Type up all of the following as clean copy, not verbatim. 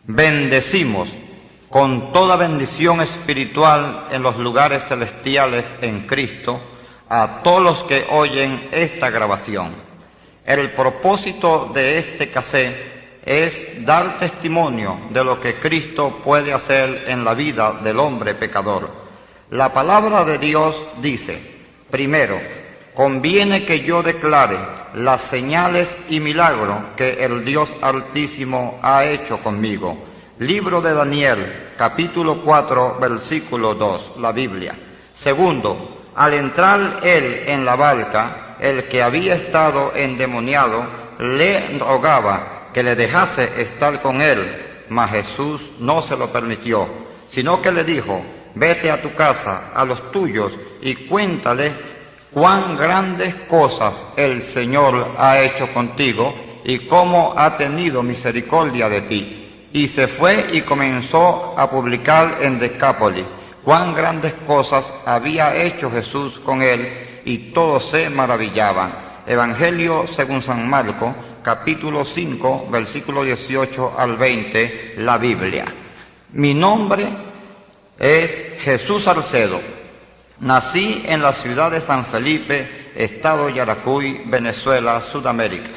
Bendecimos con toda bendición espiritual en los lugares celestiales en Cristo a todos los que oyen esta grabación. El propósito de este cassette es dar testimonio de lo que Cristo puede hacer en la vida del hombre pecador. La palabra de Dios dice: primero, conviene que yo declare las señales y milagros que el Dios Altísimo ha hecho conmigo. Libro de Daniel, capítulo 4, versículo 2, la Biblia. Segundo, al entrar él en la barca, el que había estado endemoniado le rogaba que le dejase estar con él, mas Jesús no se lo permitió, sino que le dijo: vete a tu casa, a los tuyos, y cuéntale cuán grandes cosas el Señor ha hecho contigo y cómo ha tenido misericordia de ti. Y se fue y comenzó a publicar en Decápolis cuán grandes cosas había hecho Jesús con él, y todos se maravillaban. Evangelio según San Marcos, capítulo 5, versículo 18 al 20, la Biblia. Mi nombre es Jesús Salcedo. Nací en la ciudad de San Felipe, estado Yaracuy, Venezuela, Sudamérica.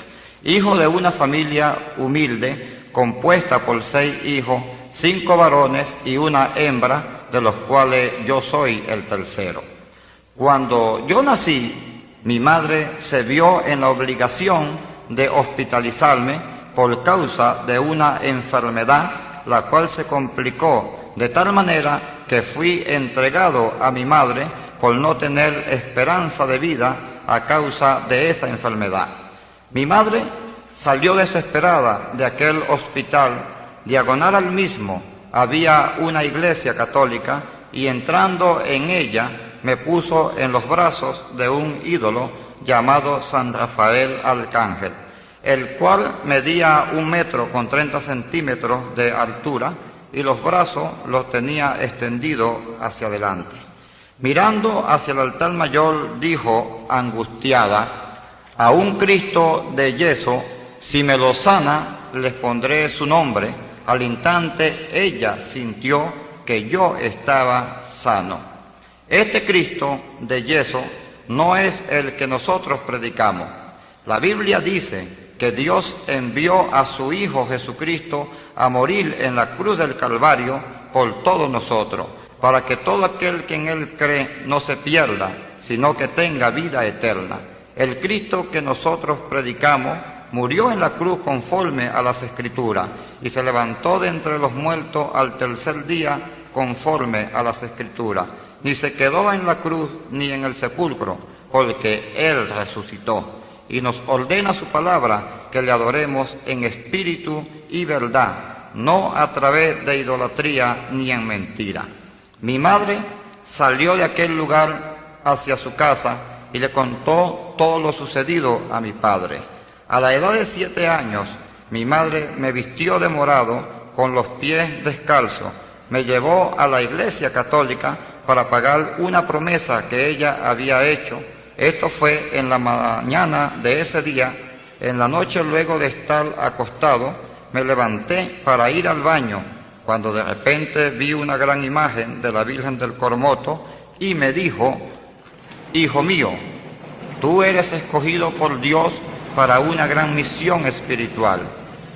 Hijo de una familia humilde, compuesta por 6 hijos, 5 varones y una hembra, de los cuales yo soy el tercero. Cuando yo nací, mi madre se vio en la obligación de hospitalizarme por causa de una enfermedad, la cual se complicó de tal manera que fui entregado a mi madre por no tener esperanza de vida a causa de esa enfermedad. Mi madre salió desesperada de aquel hospital. Diagonal al mismo había una iglesia católica, y entrando en ella me puso en los brazos de un ídolo llamado San Rafael Arcángel, el cual medía 1,30 m de altura, y los brazos los tenía extendidos hacia adelante. Mirando hacia el altar mayor, dijo angustiada: a un Cristo de yeso, si me lo sana, les pondré su nombre. Al instante ella sintió que yo estaba sano. Este Cristo de yeso no es el que nosotros predicamos. La Biblia dice que Dios envió a su Hijo Jesucristo a morir en la cruz del Calvario por todos nosotros, para que todo aquel que en Él cree no se pierda, sino que tenga vida eterna. El Cristo que nosotros predicamos murió en la cruz conforme a las Escrituras, y se levantó de entre los muertos al tercer día conforme a las Escrituras. Ni se quedó en la cruz ni en el sepulcro, porque Él resucitó. Y nos ordena su palabra que le adoremos en espíritu y verdad, no a través de idolatría ni en mentira. Mi madre salió de aquel lugar hacia su casa y le contó todo lo sucedido a mi padre. A la edad de 7 años, mi madre me vistió de morado con los pies descalzos, me llevó a la iglesia católica para pagar una promesa que ella había hecho. Esto fue en la mañana de ese día. En la noche, luego de estar acostado, me levanté para ir al baño, cuando de repente vi una gran imagen de la Virgen del Cormoto y me dijo: hijo mío, tú eres escogido por Dios para una gran misión espiritual.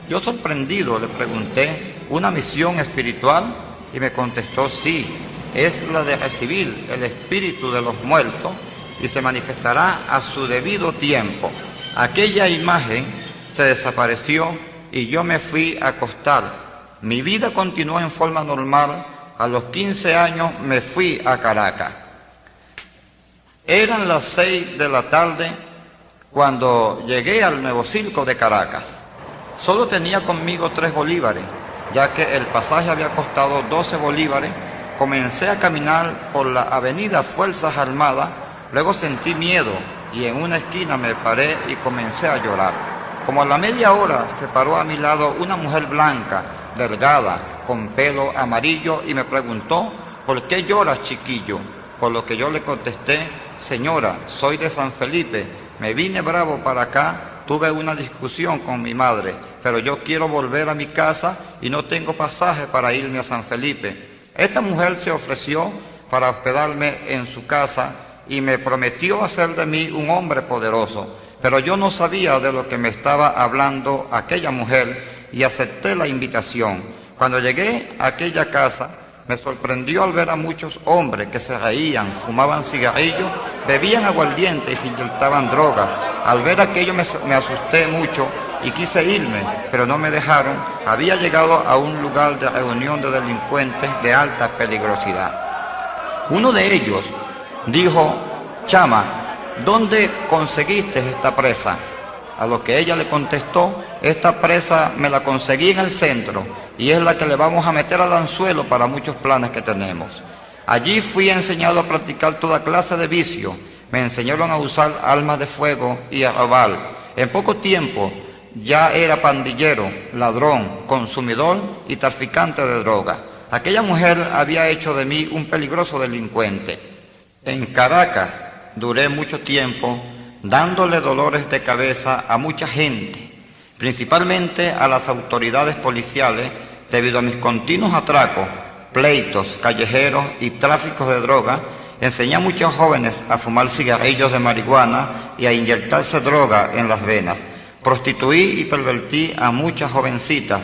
Yo, sorprendido, le pregunté: ¿una misión espiritual? Y me contestó: sí, es la de recibir el espíritu de los muertos, y se manifestará a su debido tiempo. Aquella imagen se desapareció y yo me fui a acostar. Mi vida continuó en forma normal. A los 15 años me fui a Caracas. Eran las 6 de la tarde cuando llegué al Nuevo Circo de Caracas. Solo tenía conmigo 3 bolívares, ya que el pasaje había costado 12 bolívares. Comencé a caminar por la avenida Fuerzas Armadas. Luego sentí miedo y en una esquina me paré y comencé a llorar. Como a la media hora se paró a mi lado una mujer blanca, delgada, con pelo amarillo, y me preguntó: ¿por qué lloras, chiquillo? Por lo que yo le contesté: señora, soy de San Felipe, me vine bravo para acá, tuve una discusión con mi madre, pero yo quiero volver a mi casa y no tengo pasaje para irme a San Felipe. Esta mujer se ofreció para hospedarme en su casa y me prometió hacer de mí un hombre poderoso, pero yo no sabía de lo que me estaba hablando aquella mujer y acepté la invitación. Cuando llegué a aquella casa, me sorprendió al ver a muchos hombres que se reían, fumaban cigarrillos, bebían aguardiente y se inyectaban drogas. Al ver aquello me asusté mucho y quise irme, pero no me dejaron. Había llegado a un lugar de reunión de delincuentes de alta peligrosidad. Uno de ellos dijo: «Chama, ¿dónde conseguiste esta presa?». A lo que ella le contestó: «Esta presa me la conseguí en el centro y es la que le vamos a meter al anzuelo para muchos planes que tenemos». Allí fui enseñado a practicar toda clase de vicio. Me enseñaron a usar armas de fuego y a robar. En poco tiempo ya era pandillero, ladrón, consumidor y traficante de droga. Aquella mujer había hecho de mí un peligroso delincuente. En Caracas duré mucho tiempo dándole dolores de cabeza a mucha gente, principalmente a las autoridades policiales, debido a mis continuos atracos, pleitos callejeros y tráficos de droga. Enseñé a muchos jóvenes a fumar cigarrillos de marihuana y a inyectarse droga en las venas. Prostituí y pervertí a muchas jovencitas,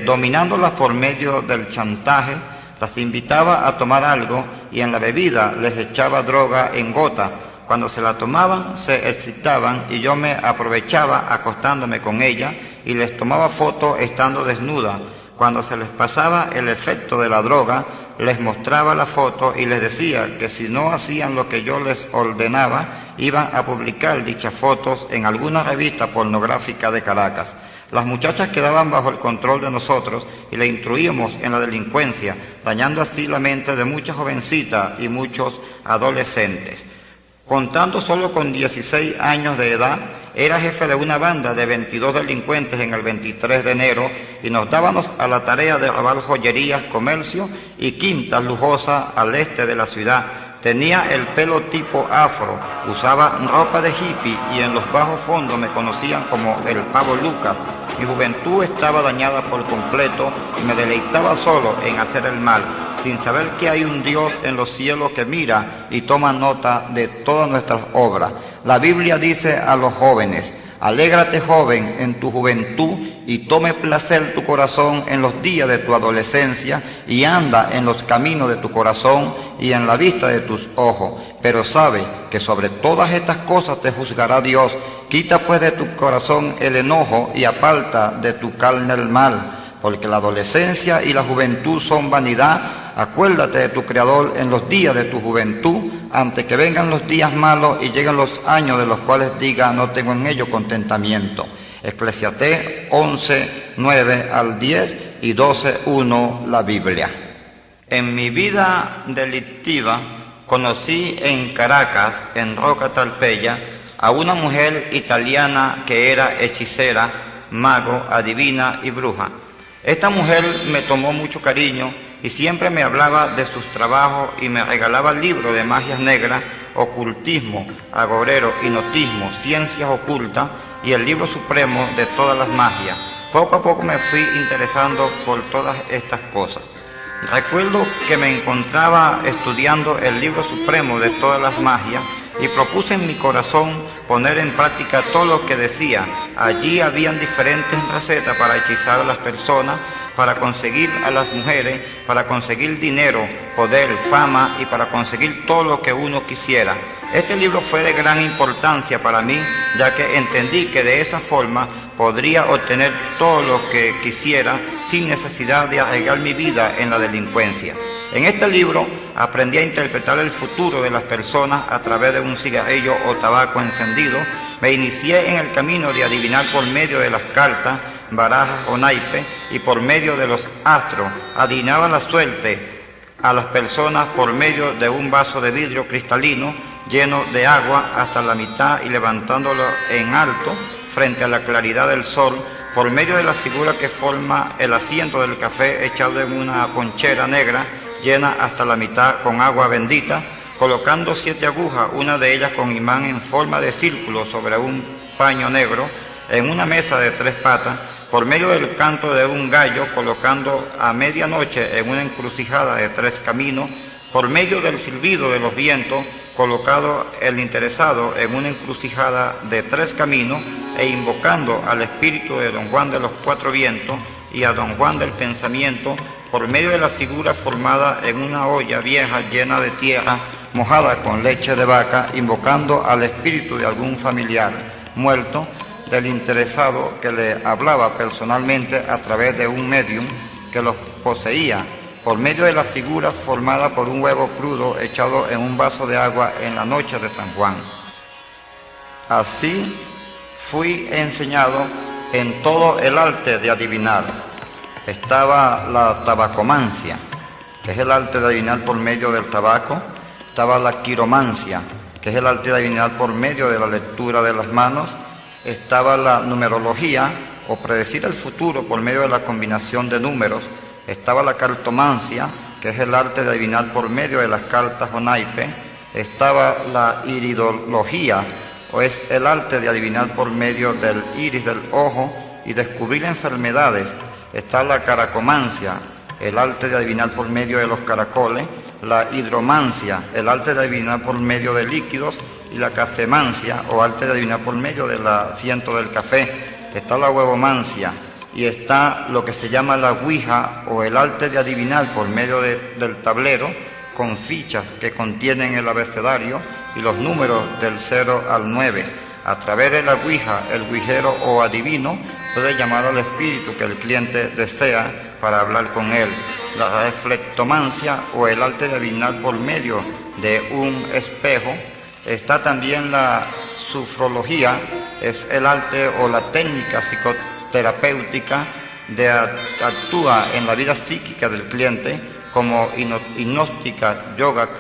dominándolas por medio del chantaje. Las invitaba a tomar algo y en la bebida les echaba droga en gota. Cuando se la tomaban, se excitaban y yo me aprovechaba acostándome con ella y les tomaba fotos estando desnuda. Cuando se les pasaba el efecto de la droga, les mostraba la foto y les decía que si no hacían lo que yo les ordenaba, iban a publicar dichas fotos en alguna revista pornográfica de Caracas. Las muchachas quedaban bajo el control de nosotros y le instruíamos en la delincuencia, dañando así la mente de muchas jovencitas y muchos adolescentes. Contando solo con 16 años de edad, era jefe de una banda de 22 delincuentes en el 23 de enero y nos dábamos a la tarea de robar joyerías, comercio y quintas lujosas al este de la ciudad. Tenía el pelo tipo afro, usaba ropa de hippie y en los bajos fondos me conocían como el Pavo Lucas. Mi juventud estaba dañada por completo y me deleitaba solo en hacer el mal, sin saber que hay un Dios en los cielos que mira y toma nota de todas nuestras obras. La Biblia dice a los jóvenes: «Alégrate, joven, en tu juventud, y tome placer tu corazón en los días de tu adolescencia, y anda en los caminos de tu corazón y en la vista de tus ojos. Pero sabe que sobre todas estas cosas te juzgará Dios. Quita pues de tu corazón el enojo y aparta de tu carne el mal, porque la adolescencia y la juventud son vanidad. Acuérdate de tu Creador en los días de tu juventud, antes que vengan los días malos y lleguen los años de los cuales diga: no tengo en ellos contentamiento». Eclesiastés 11, 9 al 10 y 12, 1, la Biblia. En mi vida delictiva conocí en Caracas, en Roca Talpeya, a una mujer italiana que era hechicera, mago, adivina y bruja. Esta mujer me tomó mucho cariño y siempre me hablaba de sus trabajos y me regalaba libros de magias negras, ocultismo, agorero, hipnotismo, ciencias ocultas y el libro supremo de todas las magias. Poco a poco me fui interesando por todas estas cosas. Recuerdo que me encontraba estudiando el libro supremo de todas las magias y propuse en mi corazón poner en práctica todo lo que decía. Allí habían diferentes recetas para hechizar a las personas, para conseguir a las mujeres, para conseguir dinero, poder, fama y para conseguir todo lo que uno quisiera. Este libro fue de gran importancia para mí, ya que entendí que de esa forma podría obtener todo lo que quisiera sin necesidad de arriesgar mi vida en la delincuencia. En este libro aprendí a interpretar el futuro de las personas a través de un cigarrillo o tabaco encendido. Me inicié en el camino de adivinar por medio de las cartas, barajas o naipes y por medio de los astros. Adivinaba la suerte a las personas por medio de un vaso de vidrio cristalino lleno de agua hasta la mitad y levantándolo en alto frente a la claridad del sol, por medio de la figura que forma el asiento del café echado en una ponchera negra llena hasta la mitad con agua bendita, colocando 7 agujas, una de ellas con imán en forma de círculo sobre un paño negro, en una mesa de 3 patas, por medio del canto de un gallo, colocando a medianoche en una encrucijada de 3 caminos, por medio del silbido de los vientos, colocado el interesado en una encrucijada de 3 caminos e invocando al espíritu de don Juan de los 4 vientos y a don Juan del pensamiento, por medio de la figura formada en una olla vieja llena de tierra, mojada con leche de vaca, invocando al espíritu de algún familiar muerto del interesado que le hablaba personalmente a través de un medium que los poseía, por medio de la figura formada por un huevo crudo echado en un vaso de agua en la noche de San Juan. Así fui enseñado en todo el arte de adivinar. Estaba la tabacomancia, que es el arte de adivinar por medio del tabaco. Estaba la quiromancia, que es el arte de adivinar por medio de la lectura de las manos. Estaba la numerología, o predecir el futuro por medio de la combinación de números. Estaba la cartomancia, que es el arte de adivinar por medio de las cartas o naipes. Estaba la iridología, o es el arte de adivinar por medio del iris del ojo y descubrir enfermedades. Está la caracomancia, el arte de adivinar por medio de los caracoles. La hidromancia, el arte de adivinar por medio de líquidos. Y la cafemancia, o arte de adivinar por medio del asiento del café. Está la huevomancia, y está lo que se llama la ouija, o el arte de adivinar por medio del tablero, con fichas que contienen el abecedario y los números del 0 al 9. A través de la ouija, el ouijero o adivino puede llamar al espíritu que el cliente desea para hablar con él. La reflectomancia, o el arte de adivinar por medio de un espejo. Está también la sufrología, es el arte o la técnica psicoterapéutica de actúa en la vida psíquica del cliente, como hipnóstica, yoga,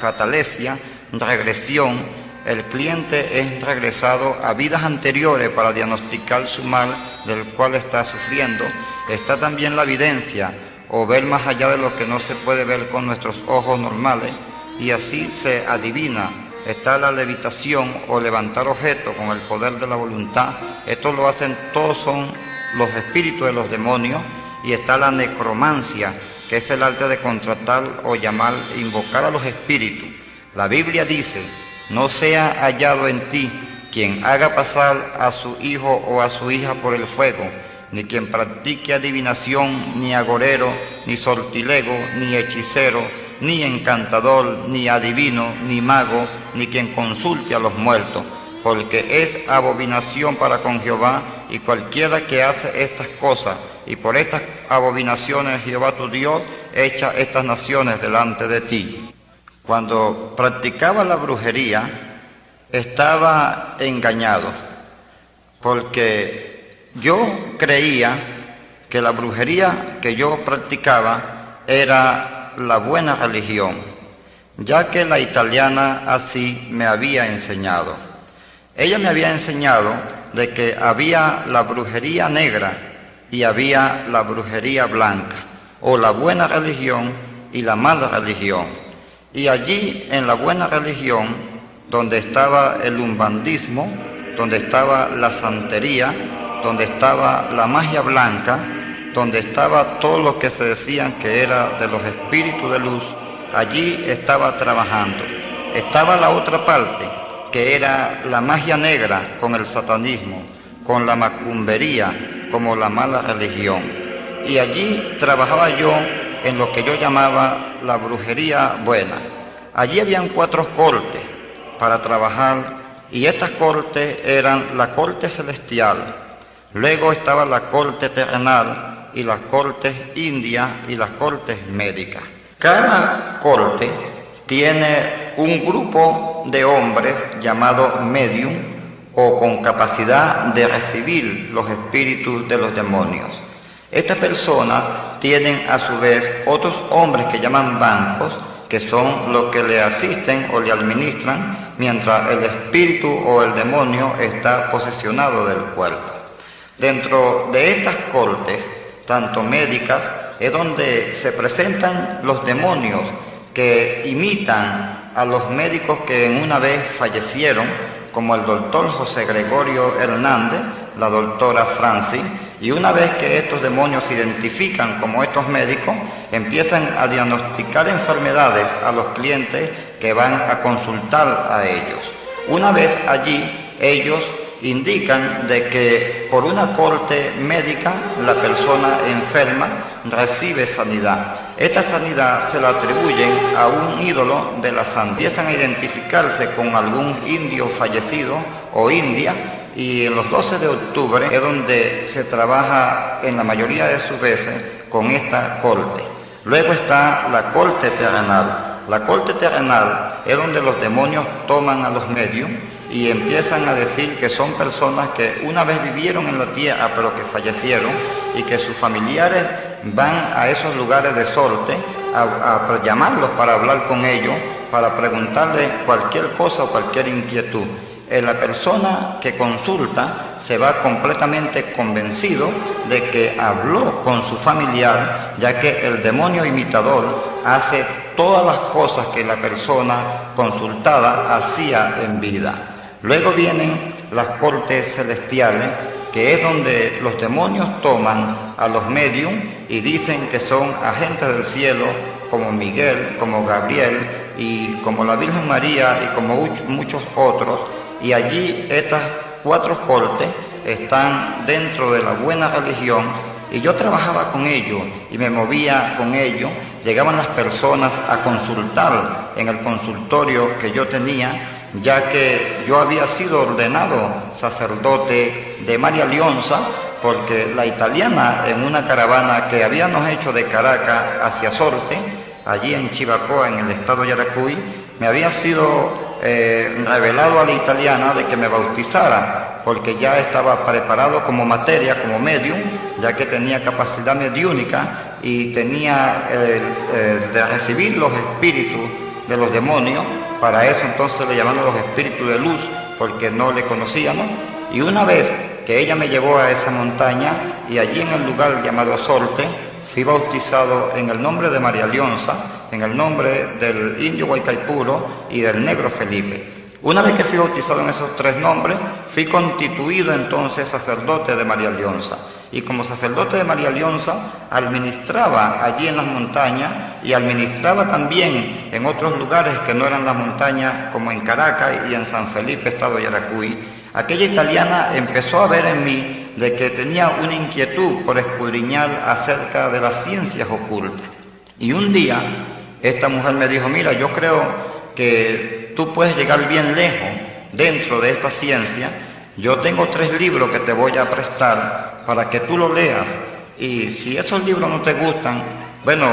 catalesia, regresión. El cliente es regresado a vidas anteriores para diagnosticar su mal del cual está sufriendo. Está también la videncia, o ver más allá de lo que no se puede ver con nuestros ojos normales, y así se adivina. Está la levitación, o levantar objetos con el poder de la voluntad. Esto lo hacen, todos son los espíritus de los demonios. Y está la necromancia, que es el arte de contratar o llamar, invocar a los espíritus. La Biblia dice: no sea hallado en ti quien haga pasar a su hijo o a su hija por el fuego, ni quien practique adivinación, ni agorero, ni sortilego, ni hechicero, ni encantador, ni adivino, ni mago, ni quien consulte a los muertos, porque es abominación para con Jehová, y cualquiera que hace estas cosas, y por estas abominaciones Jehová tu Dios echa estas naciones delante de ti. Cuando practicaba la brujería, estaba engañado, porque yo creía que la brujería que yo practicaba era la buena religión, ya que la italiana así me había enseñado. Ella me había enseñado de que había la brujería negra y había la brujería blanca, o la buena religión y la mala religión. Y allí en la buena religión, donde estaba el umbandismo, donde estaba la santería, donde estaba la magia blanca, donde estaba todo lo que se decían que era de los espíritus de luz, allí estaba trabajando. Estaba la otra parte, que era la magia negra con el satanismo, con la macumbería, como la mala religión. Y allí trabajaba yo en lo que yo llamaba la brujería buena. Allí habían 4 cortes para trabajar, y estas cortes eran la corte celestial, luego estaba la corte terrenal, y las cortes indias y las cortes médicas. Cada corte tiene un grupo de hombres llamado medium, o con capacidad de recibir los espíritus de los demonios. Estas personas tienen a su vez otros hombres que llaman bancos, que son los que le asisten o le administran mientras el espíritu o el demonio está posesionado del cuerpo. Dentro de estas cortes, tanto médicas, es donde se presentan los demonios que imitan a los médicos que en una vez fallecieron, como el doctor José Gregorio Hernández, la doctora Francis, Y una vez que estos demonios se identifican como estos médicos, empiezan a diagnosticar enfermedades a los clientes que van a consultar a ellos. Una vez allí, ellos indican de que por una corte médica la persona enferma recibe sanidad. Esta sanidad se la atribuyen a un ídolo de la santa. Empiezan a identificarse con algún indio fallecido o india, y en los 12 de octubre es donde se trabaja en la mayoría de sus veces con esta corte. Luego está la corte terrenal. La corte terrenal es donde los demonios toman a los medios y empiezan a decir que son personas que una vez vivieron en la tierra pero que fallecieron, y que sus familiares van a esos lugares de sorte a llamarlos para hablar con ellos, para preguntarles cualquier cosa o cualquier inquietud. La persona que consulta se va completamente convencido de que habló con su familiar, ya que el demonio imitador hace todas las cosas que la persona consultada hacía en vida. Luego vienen las cortes celestiales, que es donde los demonios toman a los medium y dicen que son agentes del cielo, como Miguel, como Gabriel y como la Virgen María y como muchos otros. Y allí estas 4 cortes están dentro de la buena religión, y yo trabajaba con ellos y me movía con ellos. Llegaban las personas a consultar en el consultorio que yo tenía, ya que yo había sido ordenado sacerdote de María Leonza, porque la italiana, en una caravana que habíamos hecho de Caracas hacia Sorte, allí en Chivacoa, en el estado de Yaracuy, me había sido revelado a la italiana de que me bautizara, porque ya estaba preparado como materia, como medium, ya que tenía capacidad mediúnica y tenía de recibir los espíritus de los demonios. Para eso entonces le llamaban los espíritus de luz, porque no le conocíamos. Y una vez que ella me llevó a esa montaña, y allí en el lugar llamado Sorte, fui bautizado en el nombre de María Leonza, en el nombre del indio Guaycaipuro y del negro Felipe. Una vez que fui bautizado en esos 3 nombres, fui constituido entonces sacerdote de María Leonza. Y como sacerdote de María Leonza, administraba allí en las montañas, y administraba también en otros lugares que no eran las montañas, como en Caracas y en San Felipe, estado de Yaracuy. Aquella italiana empezó a ver en mí de que tenía una inquietud por escudriñar acerca de las ciencias ocultas. Y un día esta mujer me dijo: mira, yo creo que tú puedes llegar bien lejos dentro de esta ciencia. Yo tengo 3 libros que te voy a prestar para que tú los leas, y si esos libros no te gustan, bueno,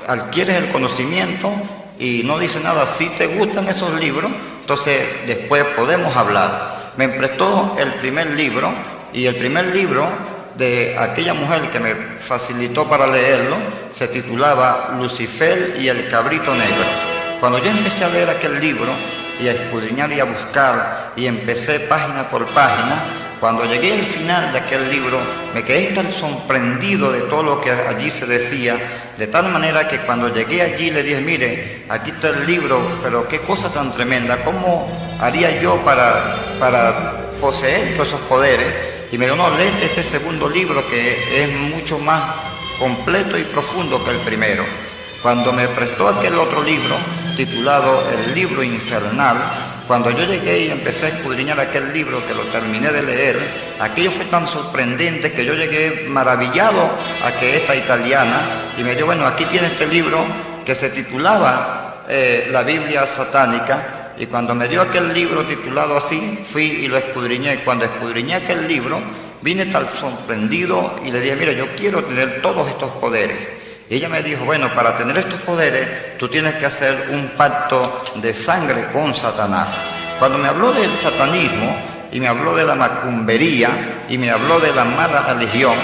adquieres el conocimiento y no dice nada. Si te gustan esos libros, entonces después podemos hablar. Me prestó el primer libro, y el primer libro de aquella mujer que me facilitó para leerlo se titulaba Lucifer y el cabrito negro. Cuando yo empecé a leer aquel libro y a escudriñar y a buscar, y empecé página por página, cuando llegué al final de aquel libro me quedé tan sorprendido de todo lo que allí se decía, de tal manera que cuando llegué allí le dije: mire, aquí está el libro, pero qué cosa tan tremenda, ¿cómo haría yo para poseer todos esos poderes? Y me dijo: no, léete este segundo libro, que es mucho más completo y profundo que el primero. Cuando me prestó aquel otro libro, titulado El libro infernal, cuando yo llegué y empecé a escudriñar aquel libro, que lo terminé de leer, aquello fue tan sorprendente que yo llegué maravillado a que esta italiana, y me dijo: bueno, aquí tiene este libro que se titulaba La Biblia Satánica. Y cuando me dio aquel libro titulado así, fui y lo escudriñé. Cuando escudriñé aquel libro, vine tan sorprendido y le dije: mira, yo quiero tener todos estos poderes. Y ella me dijo: bueno, para tener estos poderes, tú tienes que hacer un pacto de sangre con Satanás. Cuando me habló del satanismo, y me habló de la macumbería, y me habló de la mala religión,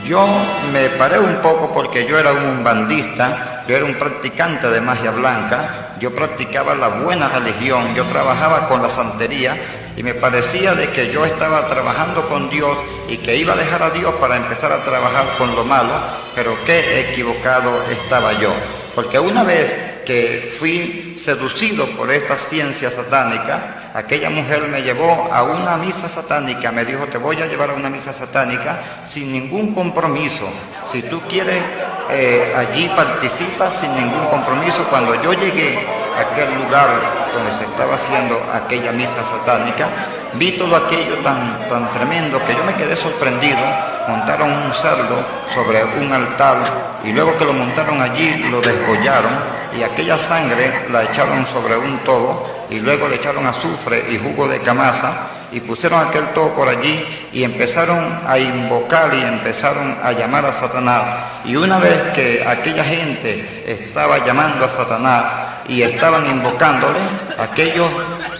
yo me paré un poco, porque yo era un umbandista, yo era un practicante de magia blanca, yo practicaba la buena religión, yo trabajaba con la santería, y me parecía de que yo estaba trabajando con Dios y que iba a dejar a Dios para empezar a trabajar con lo malo, pero qué equivocado estaba yo. Porque una vez que fui seducido por esta ciencia satánica, aquella mujer me llevó a una misa satánica, me dijo, te voy a llevar a una misa satánica sin ningún compromiso. Si tú quieres, allí participas sin ningún compromiso. Cuando yo llegué a aquel lugar donde se estaba haciendo aquella misa satánica, vi todo aquello tan tremendo que yo me quedé sorprendido. Montaron un cerdo sobre un altar y luego que lo montaron allí lo desgollaron y aquella sangre la echaron sobre un tobo y luego le echaron azufre y jugo de camasa y pusieron aquel tobo por allí y empezaron a invocar y empezaron a llamar a Satanás. Y una vez que aquella gente estaba llamando a Satanás y estaban invocándole, aquellos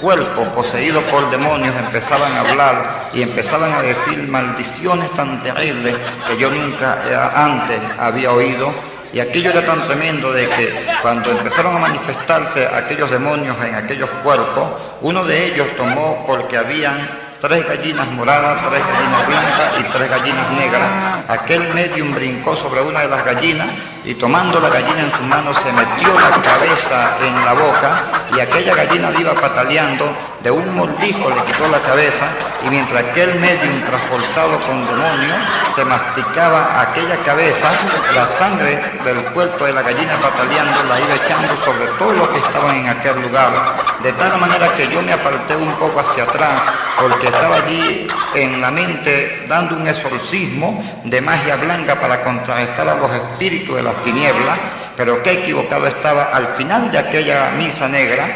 cuerpos poseídos por demonios empezaban a hablar y empezaban a decir maldiciones tan terribles que yo nunca antes había oído. Y aquello era tan tremendo de que cuando empezaron a manifestarse aquellos demonios en aquellos cuerpos, uno de ellos tomó, porque habían 3 gallinas moradas, 3 gallinas blancas y 3 gallinas negras. Aquel medium brincó sobre una de las gallinas y tomando la gallina en sus manos se metió la cabeza en la boca y aquella gallina viva pataleando, de un mordisco le quitó la cabeza y mientras aquel medium transportado con demonios se masticaba aquella cabeza, la sangre del cuerpo de la gallina pataleando la iba echando sobre todo lo que estaban en aquel lugar, de tal manera que yo me aparté un poco hacia atrás porque estaba allí en la mente dando un exorcismo de magia blanca para contrarrestar a los espíritus de las tinieblas, pero qué equivocado estaba. Al final de aquella misa negra,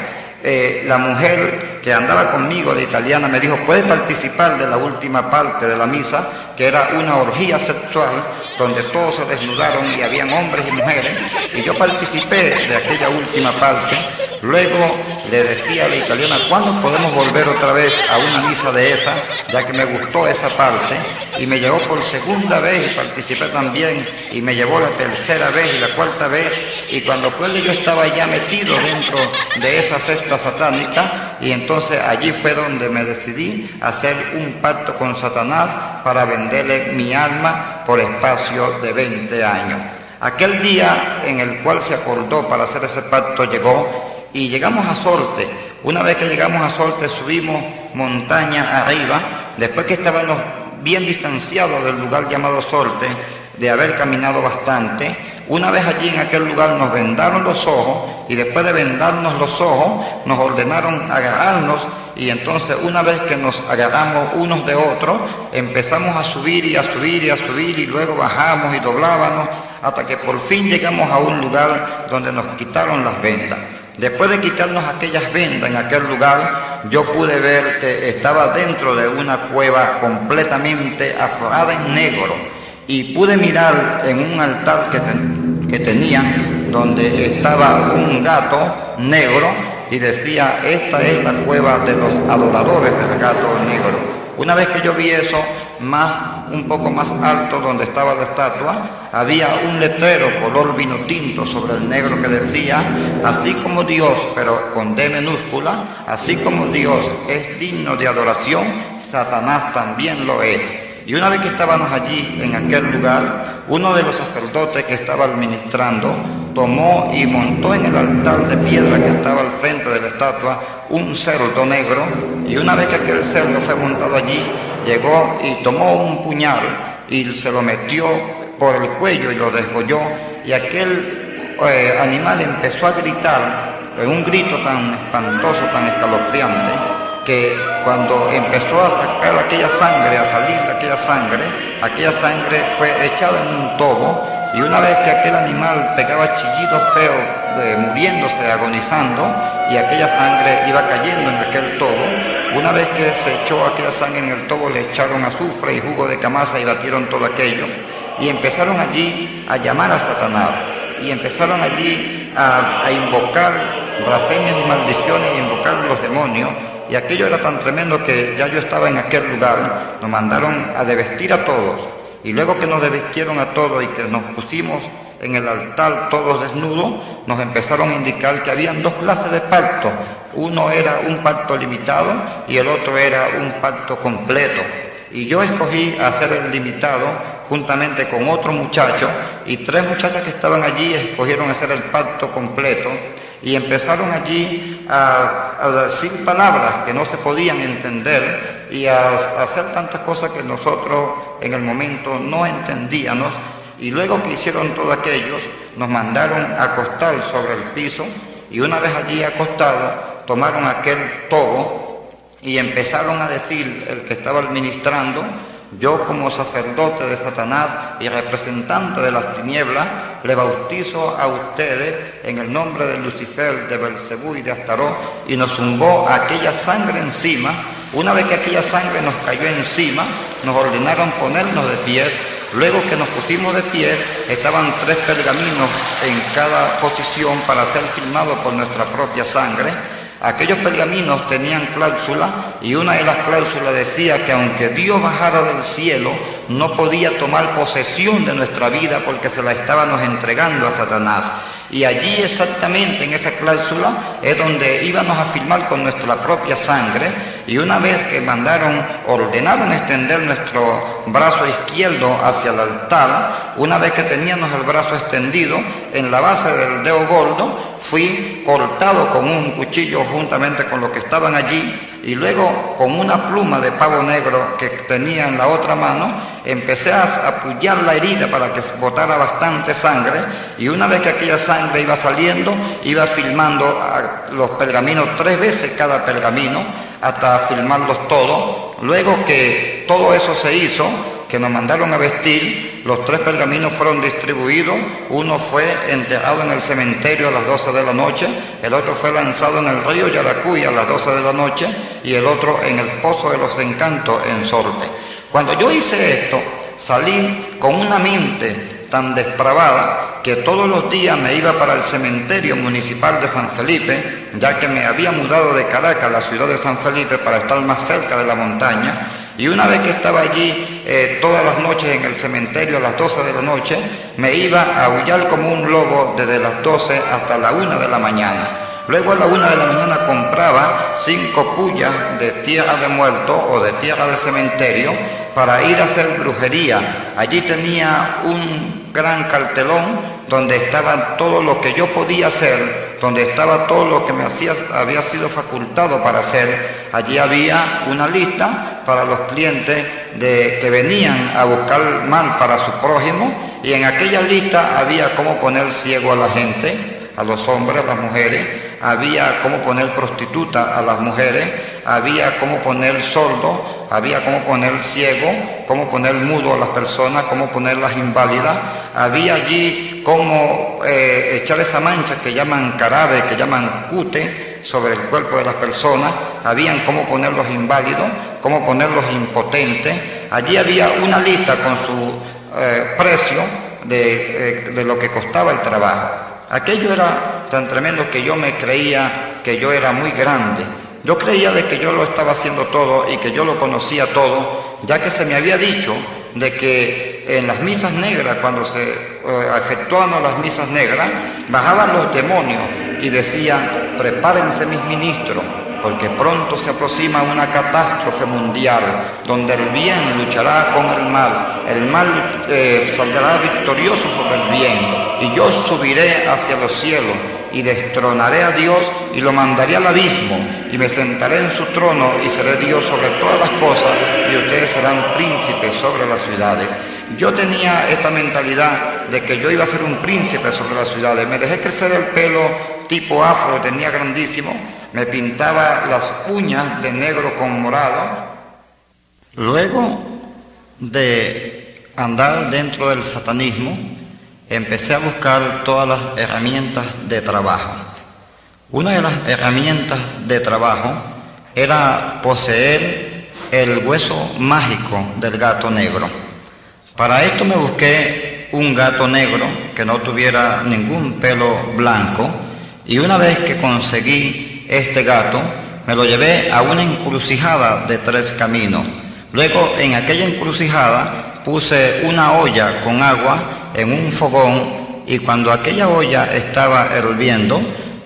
la mujer que andaba conmigo, la italiana, me dijo, ¿puedes participar de la última parte de la misa? Que era una orgía sexual donde todos se desnudaron y habían hombres y mujeres, y yo participé de aquella última parte. Luego le decía a la italiana, ¿cuándo podemos volver otra vez a una misa de esa? Ya que me gustó esa parte, y me llevó por segunda vez y participé también, y me llevó la tercera vez y la cuarta vez, y cuando pues yo estaba ya metido dentro de esa secta satánica, y entonces allí fue donde me decidí hacer un pacto con Satanás para venderle mi alma por espacio de 20 años. Aquel día en el cual se acordó para hacer ese pacto llegó, y llegamos a Sorte. Una vez que llegamos a Sorte subimos montaña arriba, después que estábamos bien distanciados del lugar llamado Sorte, de haber caminado bastante. Una vez allí en aquel lugar nos vendaron los ojos y después de vendarnos los ojos nos ordenaron agarrarnos, y entonces una vez que nos agarramos unos de otros empezamos a subir y a subir y a subir y luego bajamos y doblábamos hasta que por fin llegamos a un lugar donde nos quitaron las vendas. Después de quitarnos aquellas vendas en aquel lugar, yo pude ver que estaba dentro de una cueva completamente aforrada en negro, y pude mirar en un altar que tenía, donde estaba un gato negro, y decía, esta es la cueva de los adoradores del gato negro. Una vez que yo vi eso, un poco más alto donde estaba la estatua, había un letrero color vino tinto sobre el negro que decía, así como Dios, pero con D minúscula, así como Dios es digno de adoración, Satanás también lo es. Y una vez que estábamos allí en aquel lugar, uno de los sacerdotes que estaba administrando tomó y montó en el altar de piedra que estaba al frente de la estatua un cerdo negro, y una vez que aquel cerdo fue montado allí, llegó y tomó un puñal y se lo metió por el cuello y lo desgolló, y aquel animal empezó a gritar en un grito tan espantoso, tan escalofriante, que cuando empezó a sacar aquella sangre, a salir aquella sangre fue echada en un tobo, y una vez que aquel animal pegaba chillidos feos, muriéndose, agonizando, y aquella sangre iba cayendo en aquel tobo, una vez que se echó aquella sangre en el tobo, le echaron azufre y jugo de camasa y batieron todo aquello, y empezaron allí a llamar a Satanás, y empezaron allí a invocar blasfemias y maldiciones y invocar a los demonios. Y aquello era tan tremendo que ya yo estaba en aquel lugar, nos mandaron a desvestir a todos, y luego que nos desvistieron a todos y que nos pusimos en el altar todos desnudos, nos empezaron a indicar que habían 2 clases de pacto. Uno era un pacto limitado y el otro era un pacto completo. Y yo escogí hacer el limitado juntamente con otro muchacho, y 3 muchachas que estaban allí escogieron hacer el pacto completo. y empezaron allí a decir palabras que no se podían entender y a hacer tantas cosas que nosotros en el momento no entendíamos. Y luego que hicieron todo aquello, nos mandaron a acostar sobre el piso, y una vez allí acostados, tomaron aquel tobo y empezaron a decir, el que estaba administrando: yo, como sacerdote de Satanás y representante de las tinieblas, le bautizo a ustedes en el nombre de Lucifer, de Belcebú y de Astarot, y nos zumbó aquella sangre encima. Una vez que aquella sangre nos cayó encima, nos ordenaron ponernos de pies. Luego que nos pusimos de pies, estaban 3 pergaminos en cada posición para ser firmados por nuestra propia sangre. Aquellos pergaminos tenían cláusula, y una de las cláusulas decía que aunque Dios bajara del cielo, no podía tomar posesión de nuestra vida porque se la estábamos entregando a Satanás. Y allí exactamente en esa cláusula es donde íbamos a firmar con nuestra propia sangre. Y una vez que ordenaron extender nuestro brazo izquierdo hacia el altar, una vez que teníamos el brazo extendido, en la base del dedo gordo fui cortado con un cuchillo juntamente con los que estaban allí, y luego con una pluma de pavo negro que tenía en la otra mano, empecé a apoyar la herida para que botara bastante sangre, y una vez que aquella sangre iba saliendo, iba filmando los pergaminos 3 veces cada pergamino, hasta filmarlos todos. Luego que todo eso se hizo, que nos mandaron a vestir, los 3 pergaminos fueron distribuidos. Uno fue enterrado en el cementerio a las 12 de la noche, el otro fue lanzado en el río Yaracuy a las 12 de la noche, y el otro en el Pozo de los Encantos en Sorte. Cuando yo hice esto, salí con una mente tan depravada que todos los días me iba para el cementerio municipal de San Felipe, ya que me había mudado de Caracas a la ciudad de San Felipe para estar más cerca de la montaña. Y una vez que estaba allí todas las noches en el cementerio a las 12 de la noche, me iba a aullar como un lobo desde las 12 hasta la 1 de la mañana. Luego a la 1 de la mañana compraba 5 pullas de tierra de muerto o de tierra de cementerio para ir a hacer brujería. Allí tenía un gran cartelón donde estaba todo lo que yo podía hacer, donde estaba todo lo que había sido facultado para hacer. Allí había una lista para los clientes que venían a buscar mal para su prójimo, y en aquella lista había cómo poner ciego a la gente, a los hombres, a las mujeres, había cómo poner prostituta a las mujeres, había cómo poner sordo, había cómo poner ciego, cómo poner mudo a las personas, cómo ponerlas inválidas, había allí cómo echar esa mancha que llaman carabe, que llaman cute, sobre el cuerpo de las personas, habían cómo poner los inválidos, cómo poner los impotentes. Allí había una lista con su precio de lo que costaba el trabajo. Aquello era tan tremendo que yo me creía que yo era muy grande. Yo creía de que yo lo estaba haciendo todo y que yo lo conocía todo, ya que se me había dicho de que en las misas negras, cuando se efectuaban las misas negras, bajaban los demonios y decían: prepárense mis ministros, porque pronto se aproxima una catástrofe mundial, donde el bien luchará con el mal saldrá victorioso sobre el bien, y yo subiré hacia los cielos, y destronaré a Dios, y lo mandaré al abismo, y me sentaré en su trono, y seré Dios sobre todas las cosas, y ustedes serán príncipes sobre las ciudades. Yo tenía esta mentalidad de que yo iba a ser un príncipe sobre las ciudades. Me dejé crecer el pelo tipo afro, tenía grandísimo, me pintaba las uñas de negro con morado. Luego de andar dentro del satanismo, empecé a buscar todas las herramientas de trabajo. Una de las herramientas de trabajo era poseer el hueso mágico del gato negro. Para esto me busqué un gato negro que no tuviera ningún pelo blanco, y una vez que conseguí este gato, me lo llevé a una encrucijada de 3 caminos. Luego, en aquella encrucijada, puse una olla con agua en un fogón, y cuando aquella olla estaba hirviendo,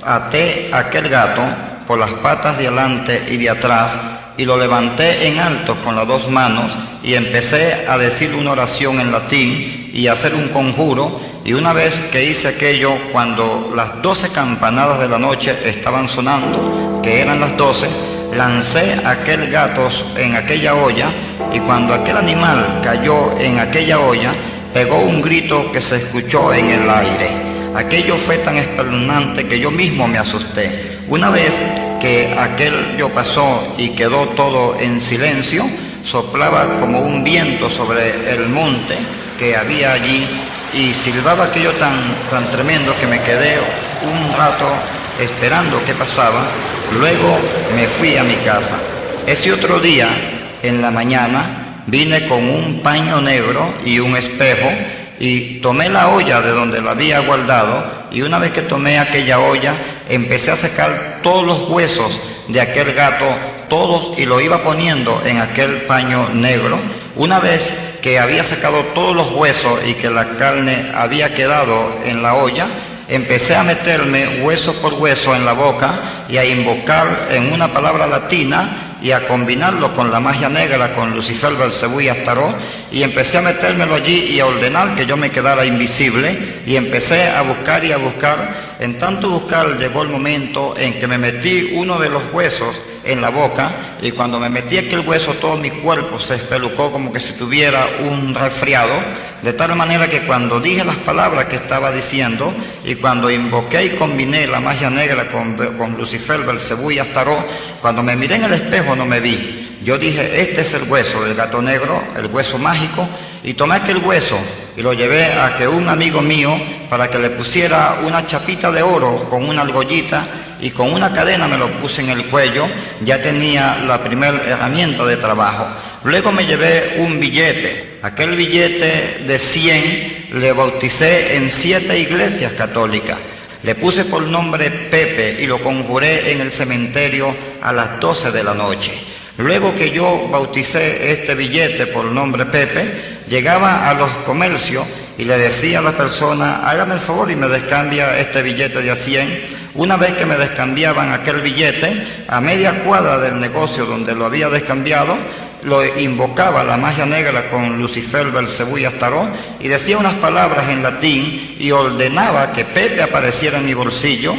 até aquel gato por las patas de adelante y de atrás, y lo levanté en alto con las 2 manos, y empecé a decir una oración en latín, y hacer un conjuro, y una vez que hice aquello, cuando las 12 campanadas de la noche estaban sonando, que eran las 12, lancé aquel gato en aquella olla, y cuando aquel animal cayó en aquella olla, pegó un grito que se escuchó en el aire. Aquello fue tan espeluznante que yo mismo me asusté. Una vez que aquello pasó y quedó todo en silencio, soplaba como un viento sobre el monte que había allí, y silbaba aquello tan tremendo que me quedé un rato esperando qué pasaba. Luego me fui a mi casa. Ese otro día, en la mañana, vine con un paño negro y un espejo, y tomé la olla de donde la había guardado, y una vez que tomé aquella olla, empecé a sacar todos los huesos de aquel gato, todos, y lo iba poniendo en aquel paño negro. Una vez que había sacado todos los huesos y que la carne había quedado en la olla, empecé a meterme hueso por hueso en la boca y a invocar en una palabra latina y a combinarlo con la magia negra, con Lucifer, Belcebú y Astarot, y empecé a metérmelo allí y a ordenar que yo me quedara invisible, y empecé a buscar y a buscar. En tanto buscar, llegó el momento en que me metí uno de los huesos en la boca, y cuando me metí aquel hueso, todo mi cuerpo se espelucó como que si tuviera un resfriado, de tal manera que cuando dije las palabras que estaba diciendo, y cuando invoqué y combiné la magia negra con Lucifer, Belcebú y Astarot, cuando me miré en el espejo no me vi. Yo dije, este es el hueso del gato negro, el hueso mágico, y tomé aquel hueso y lo llevé a que un amigo mío, para que le pusiera una chapita de oro con una argollita, y con una cadena me lo puse en el cuello. Ya tenía la primera herramienta de trabajo. Luego me llevé un billete. Aquel billete de 100 le bauticé en 7 iglesias católicas. Le puse por nombre Pepe y lo conjuré en el cementerio a las 12 de la noche. Luego que yo bauticé este billete por nombre Pepe, llegaba a los comercios y le decía a la persona, hágame el favor y me descambia este billete de a 100. Una vez que me descambiaban aquel billete, a media cuadra del negocio donde lo había descambiado, lo invocaba la magia negra con Lucifer, Belcebú y Astarot, y decía unas palabras en latín y ordenaba que Pepe apareciera en mi bolsillo.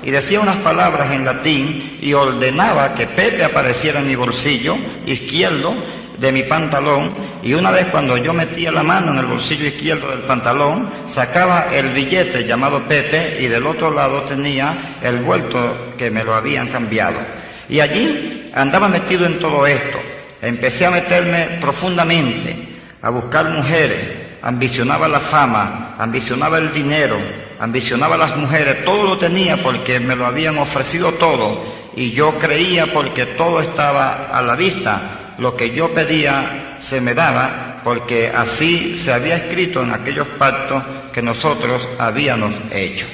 Y decía unas palabras en latín y ordenaba que Pepe apareciera en mi bolsillo izquierdo de mi pantalón, y una vez cuando yo metía la mano en el bolsillo izquierdo del pantalón, sacaba el billete llamado Pepe, y del otro lado tenía el vuelto que me lo habían cambiado. Y allí andaba metido en todo esto. Empecé a meterme profundamente, a buscar mujeres, ambicionaba la fama, ambicionaba el dinero, ambicionaba las mujeres, todo lo tenía porque me lo habían ofrecido todo, y yo creía porque todo estaba a la vista. Lo que yo pedía se me daba, porque así se había escrito en aquellos pactos que nosotros habíamos hecho.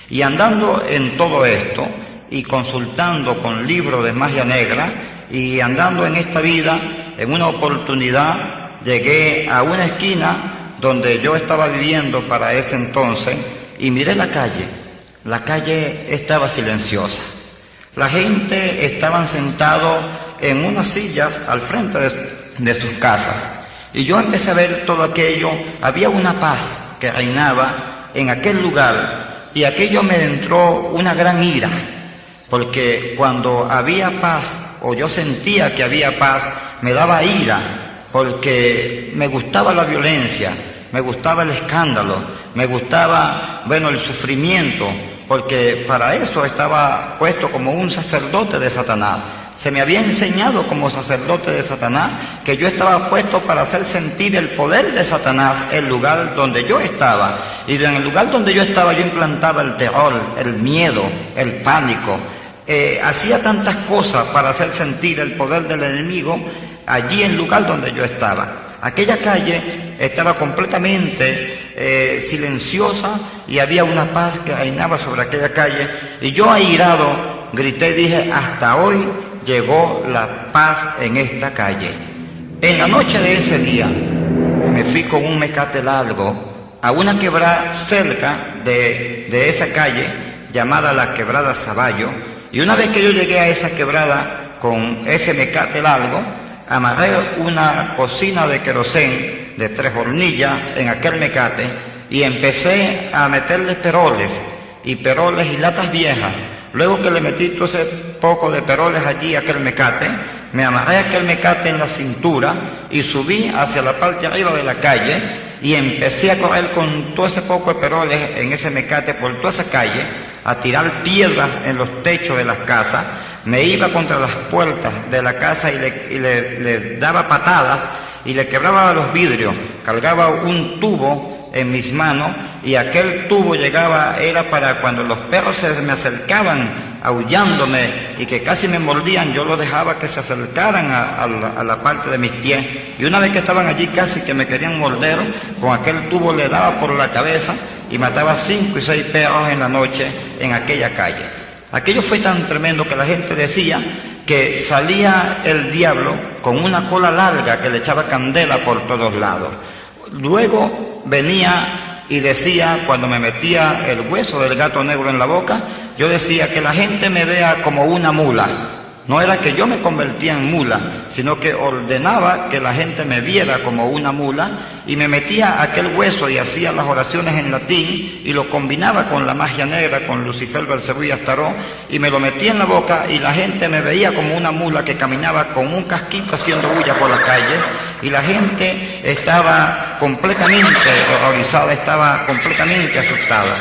Y andando en todo esto, y consultando con libros de magia negra, y andando en esta vida, en una oportunidad llegué a una esquina donde yo estaba viviendo para ese entonces, y miré la calle. La calle estaba silenciosa. La gente estaban sentados en unas sillas al frente de sus casas. Y yo empecé a ver todo aquello. Había una paz que reinaba en aquel lugar, y aquello me entró una gran ira, porque cuando había paz, o yo sentía que había paz, me daba ira, porque me gustaba la violencia, me gustaba el escándalo, me gustaba, el sufrimiento, porque para eso estaba puesto como un sacerdote de Satanás. Se me había enseñado como sacerdote de Satanás que yo estaba puesto para hacer sentir el poder de Satanás en el lugar donde yo estaba. Y en el lugar donde yo estaba yo implantaba el terror, el miedo, el pánico. Hacía tantas cosas para hacer sentir el poder del enemigo allí en el lugar donde yo estaba. Aquella calle estaba completamente silenciosa, y había una paz que reinaba sobre aquella calle. Y yo, airado, grité y dije, hasta hoy llegó la paz en esta calle. En la noche de ese día me fui con un mecate largo a una quebrada cerca de esa calle llamada la Quebrada Saballo, y una vez que yo llegué a esa quebrada con ese mecate largo, amarré una cocina de querosén de 3 hornillas en aquel mecate y empecé a meterle peroles y latas viejas. Luego que le metí todo ese poco de peroles allí a aquel mecate, me amarré aquel mecate en la cintura y subí hacia la parte arriba de la calle y empecé a correr con todo ese poco de peroles en ese mecate por toda esa calle, a tirar piedras en los techos de las casas. Me iba contra las puertas de la casa y le daba patadas y le quebraba los vidrios. Cargaba un tubo en mis manos y aquel tubo era para cuando los perros se me acercaban aullándome y que casi me mordían, yo los dejaba que se acercaran a la parte de mis pies, y una vez que estaban allí casi que me querían morder, con aquel tubo le daba por la cabeza y mataba 5 y 6 perros en la noche en aquella calle. Aquello fue tan tremendo que la gente decía que salía el diablo con una cola larga que le echaba candela por todos lados. Luego venía y decía, cuando me metía el hueso del gato negro en la boca, yo decía que la gente me vea como una mula. No era que yo me convertía en mula, sino que ordenaba que la gente me viera como una mula, y me metía aquel hueso y hacía las oraciones en latín y lo combinaba con la magia negra, con Lucifer, Belcebú y Astaró, y me lo metía en la boca y la gente me veía como una mula que caminaba con un casquito haciendo bulla por la calle, y la gente estaba completamente horrorizada, estaba completamente asustada.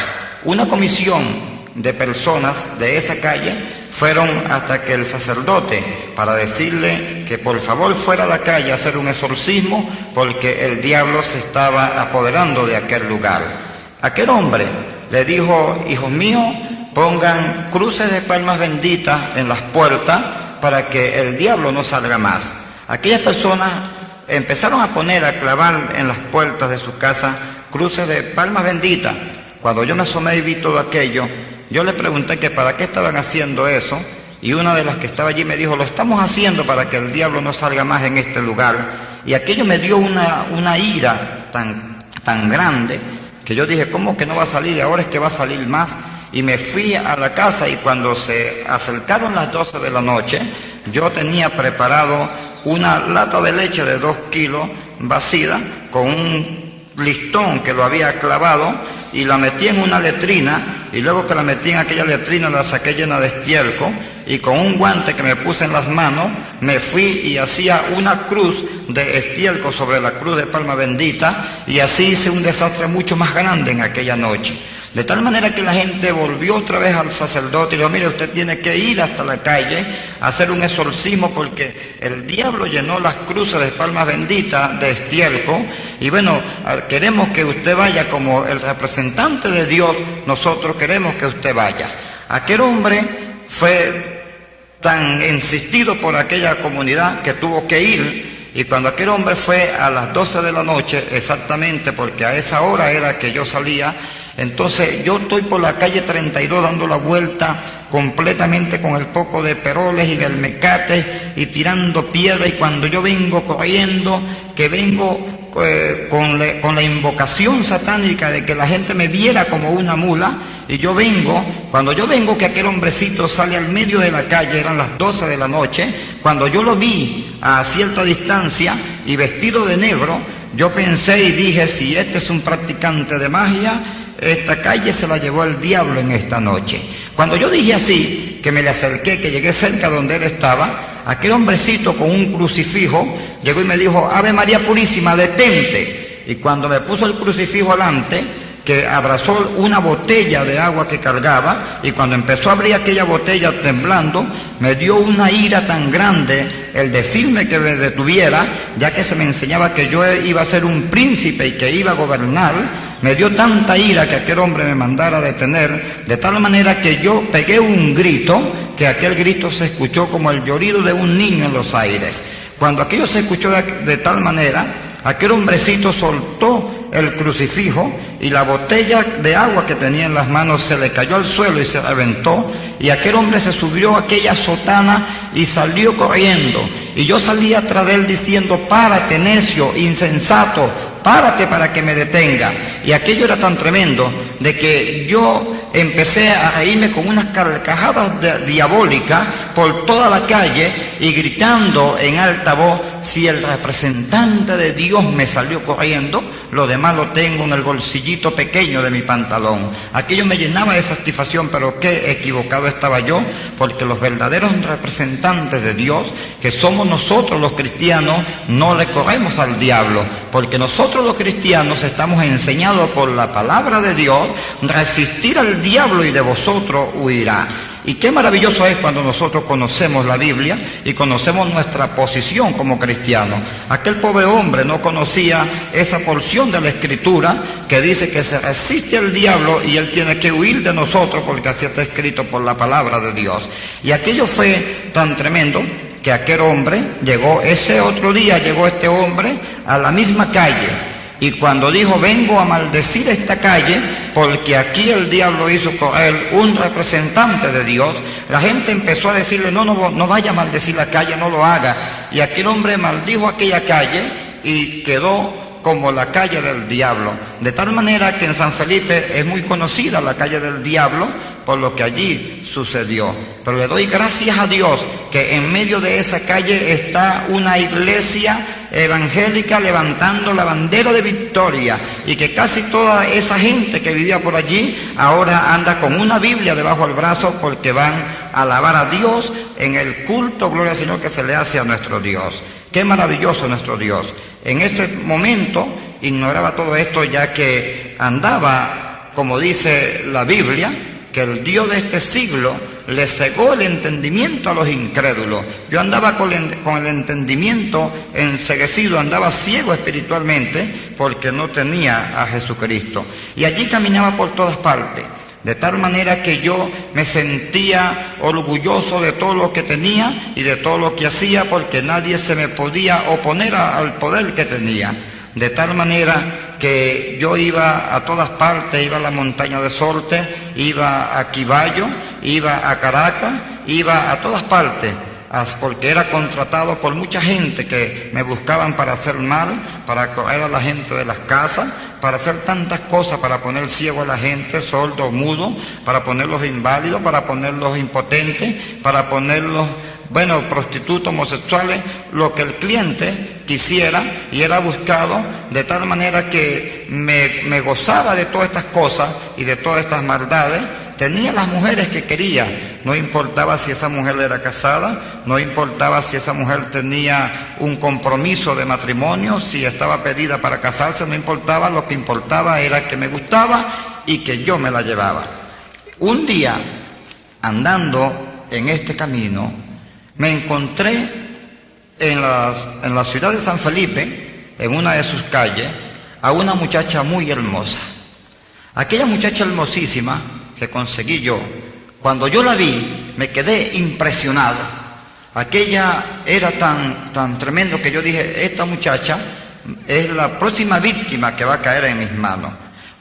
Una comisión de personas de esa calle fueron hasta que el sacerdote, para decirle que por favor fuera a la calle a hacer un exorcismo porque el diablo se estaba apoderando de aquel lugar. Aquel hombre le dijo: hijos míos, pongan cruces de palmas benditas en las puertas para que el diablo no salga más. Aquellas personas empezaron a poner, a clavar en las puertas de su casa cruces de palmas benditas. Cuando yo me asomé y vi todo aquello, yo le pregunté que para qué estaban haciendo eso, y una de las que estaba allí me dijo: lo estamos haciendo para que el diablo no salga más en este lugar. Y aquello me dio una ira tan grande que yo dije: ¿cómo que no va a salir? Ahora es que va a salir más. Y me fui a la casa, y cuando se acercaron las 12 de la noche, yo tenía preparado una lata de leche de 2 kilos vacía con un listón que lo había clavado, y la metí en una letrina, y luego que la metí en aquella letrina la saqué llena de estiércol, y con un guante que me puse en las manos me fui y hacía una cruz de estiércol sobre la cruz de palma bendita, y así hice un desastre mucho más grande en aquella noche. De tal manera que la gente volvió otra vez al sacerdote y le dijo: mire, usted tiene que ir hasta la calle a hacer un exorcismo porque el diablo llenó las cruces de palmas benditas de estiércol, y bueno, queremos que usted vaya como el representante de Dios, nosotros queremos que usted vaya. Aquel hombre fue tan insistido por aquella comunidad que tuvo que ir, y cuando aquel hombre fue a las 12 de la noche exactamente, porque a esa hora era que yo salía, entonces yo estoy por la calle 32 dando la vuelta completamente con el poco de peroles y del mecate y tirando piedra, y cuando yo vengo corriendo, que vengo con la invocación satánica de que la gente me viera como una mula, y cuando yo vengo que aquel hombrecito sale al medio de la calle, eran las 12 de la noche, cuando yo lo vi a cierta distancia y vestido de negro, yo pensé y dije: si este es un practicante de magia, esta calle se la llevó el diablo en esta noche. Cuando yo dije así, que me le acerqué, que llegué cerca donde él estaba, aquel hombrecito con un crucifijo llegó y me dijo: Ave María Purísima, detente. Y cuando me puso el crucifijo alante, que abrazó una botella de agua que cargaba, y cuando empezó a abrir aquella botella temblando, me dio una ira tan grande el decirme que me detuviera, ya que se me enseñaba que yo iba a ser un príncipe y que iba a gobernar. Me dio tanta ira que aquel hombre me mandara a detener, de tal manera que yo pegué un grito, que aquel grito se escuchó como el llorido de un niño en los aires. Cuando aquello se escuchó de tal manera, aquel hombrecito soltó el crucifijo y la botella de agua que tenía en las manos se le cayó al suelo y se reventó, y aquel hombre se subió a aquella sotana y salió corriendo, y yo salí atrás de él diciendo: párate, necio, insensato, párate para que me detenga. Y aquello era tan tremendo de que yo empecé a reírme con unas carcajadas diabólicas por toda la calle y gritando en alta voz: si el representante de Dios me salió corriendo, lo demás lo tengo en el bolsillito pequeño de mi pantalón. Aquello me llenaba de satisfacción, pero qué equivocado estaba yo, porque los verdaderos representantes de Dios, que somos nosotros los cristianos, no le corremos al diablo, porque nosotros los cristianos estamos enseñados por la palabra de Dios, resistir al diablo y de vosotros huirá. Y qué maravilloso es cuando nosotros conocemos la Biblia y conocemos nuestra posición como cristianos. Aquel pobre hombre no conocía esa porción de la Escritura que dice que se resiste al diablo y él tiene que huir de nosotros porque así está escrito por la palabra de Dios. Y aquello fue tan tremendo que aquel hombre llegó, ese otro día llegó este hombre a la misma calle. Y cuando dijo, vengo a maldecir esta calle, porque aquí el diablo hizo correr un representante de Dios, la gente empezó a decirle, no vaya a maldecir la calle, no lo haga. Y aquel hombre maldijo aquella calle y quedó como la calle del diablo. De tal manera que en San Felipe es muy conocida la calle del diablo por lo que allí sucedió. Pero le doy gracias a Dios que en medio de esa calle está una iglesia evangélica levantando la bandera de victoria y que casi toda esa gente que vivía por allí ahora anda con una Biblia debajo del brazo porque van a alabar a Dios en el culto, gloria al Señor, que se le hace a nuestro Dios. Qué maravilloso nuestro Dios. En ese momento ignoraba todo esto, ya que andaba, como dice la Biblia, que el Dios de este siglo le cegó el entendimiento a los incrédulos. Yo andaba con el entendimiento enceguecido, andaba ciego espiritualmente porque no tenía a Jesucristo. Y allí caminaba por todas partes. De tal manera que yo me sentía orgulloso de todo lo que tenía y de todo lo que hacía, porque nadie se me podía oponer al poder que tenía. De tal manera que yo iba a todas partes, iba a la montaña de Sorte, iba a Quiballo, iba a Caracas, iba a todas partes, porque era contratado por mucha gente que me buscaban para hacer mal, para correr a la gente de las casas, para hacer tantas cosas, para poner ciego a la gente, sordo, mudo, para ponerlos inválidos, para ponerlos impotentes, para ponerlos, prostitutos, homosexuales, lo que el cliente quisiera, y era buscado, de tal manera que me gozaba de todas estas cosas y de todas estas maldades. Tenía las mujeres que quería, no importaba si esa mujer era casada, no importaba si esa mujer tenía un compromiso de matrimonio, si estaba pedida para casarse, no importaba, lo que importaba era que me gustaba y que yo me la llevaba. Un día, andando en este camino, me encontré en la ciudad de San Felipe, en una de sus calles, a una muchacha muy hermosa. Aquella muchacha hermosísima que conseguí yo, cuando yo la vi, me quedé impresionado. Aquella era tan tremendo que yo dije, esta muchacha es la próxima víctima que va a caer en mis manos.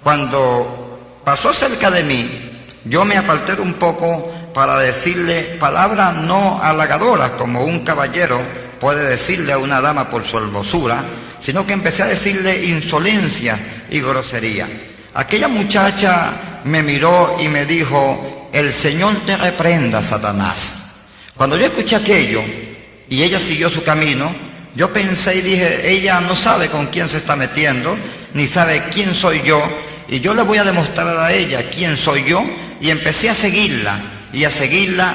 Cuando pasó cerca de mí, yo me aparté un poco para decirle palabras no halagadoras, como un caballero puede decirle a una dama por su hermosura, sino que empecé a decirle insolencia y grosería. Aquella muchacha me miró y me dijo, el Señor te reprenda, Satanás. Cuando yo escuché aquello y ella siguió su camino, yo pensé y dije, ella no sabe con quién se está metiendo, ni sabe quién soy yo, y yo le voy a demostrar a ella quién soy yo, y empecé a seguirla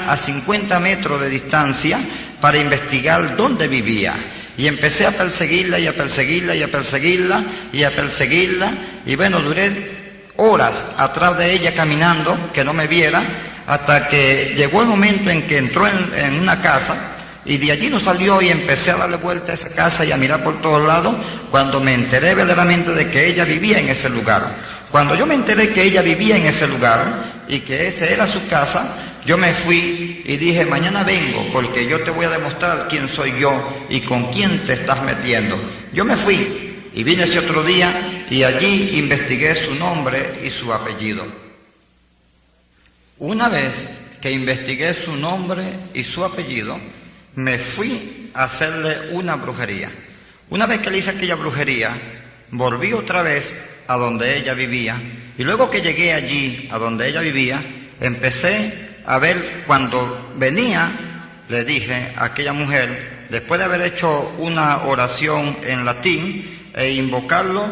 a 50 metros de distancia para investigar dónde vivía. Y empecé a perseguirla y a perseguirla y a perseguirla y a perseguirla. Y duré horas atrás de ella caminando, que no me viera, hasta que llegó el momento en que entró en una casa y de allí no salió, y empecé a darle vuelta a esa casa y a mirar por todos lados, cuando me enteré verdaderamente de que ella vivía en ese lugar. Cuando yo me enteré que ella vivía en ese lugar y que esa era su casa, yo me fui y dije, mañana vengo porque yo te voy a demostrar quién soy yo y con quién te estás metiendo. Yo me fui y vine ese otro día y allí investigué su nombre y su apellido. Una vez que investigué su nombre y su apellido, me fui a hacerle una brujería. Una vez que le hice aquella brujería, volví otra vez a donde ella vivía, y luego que llegué allí a donde ella vivía, empecé a ver, cuando venía, le dije a aquella mujer, después de haber hecho una oración en latín e invocarlo,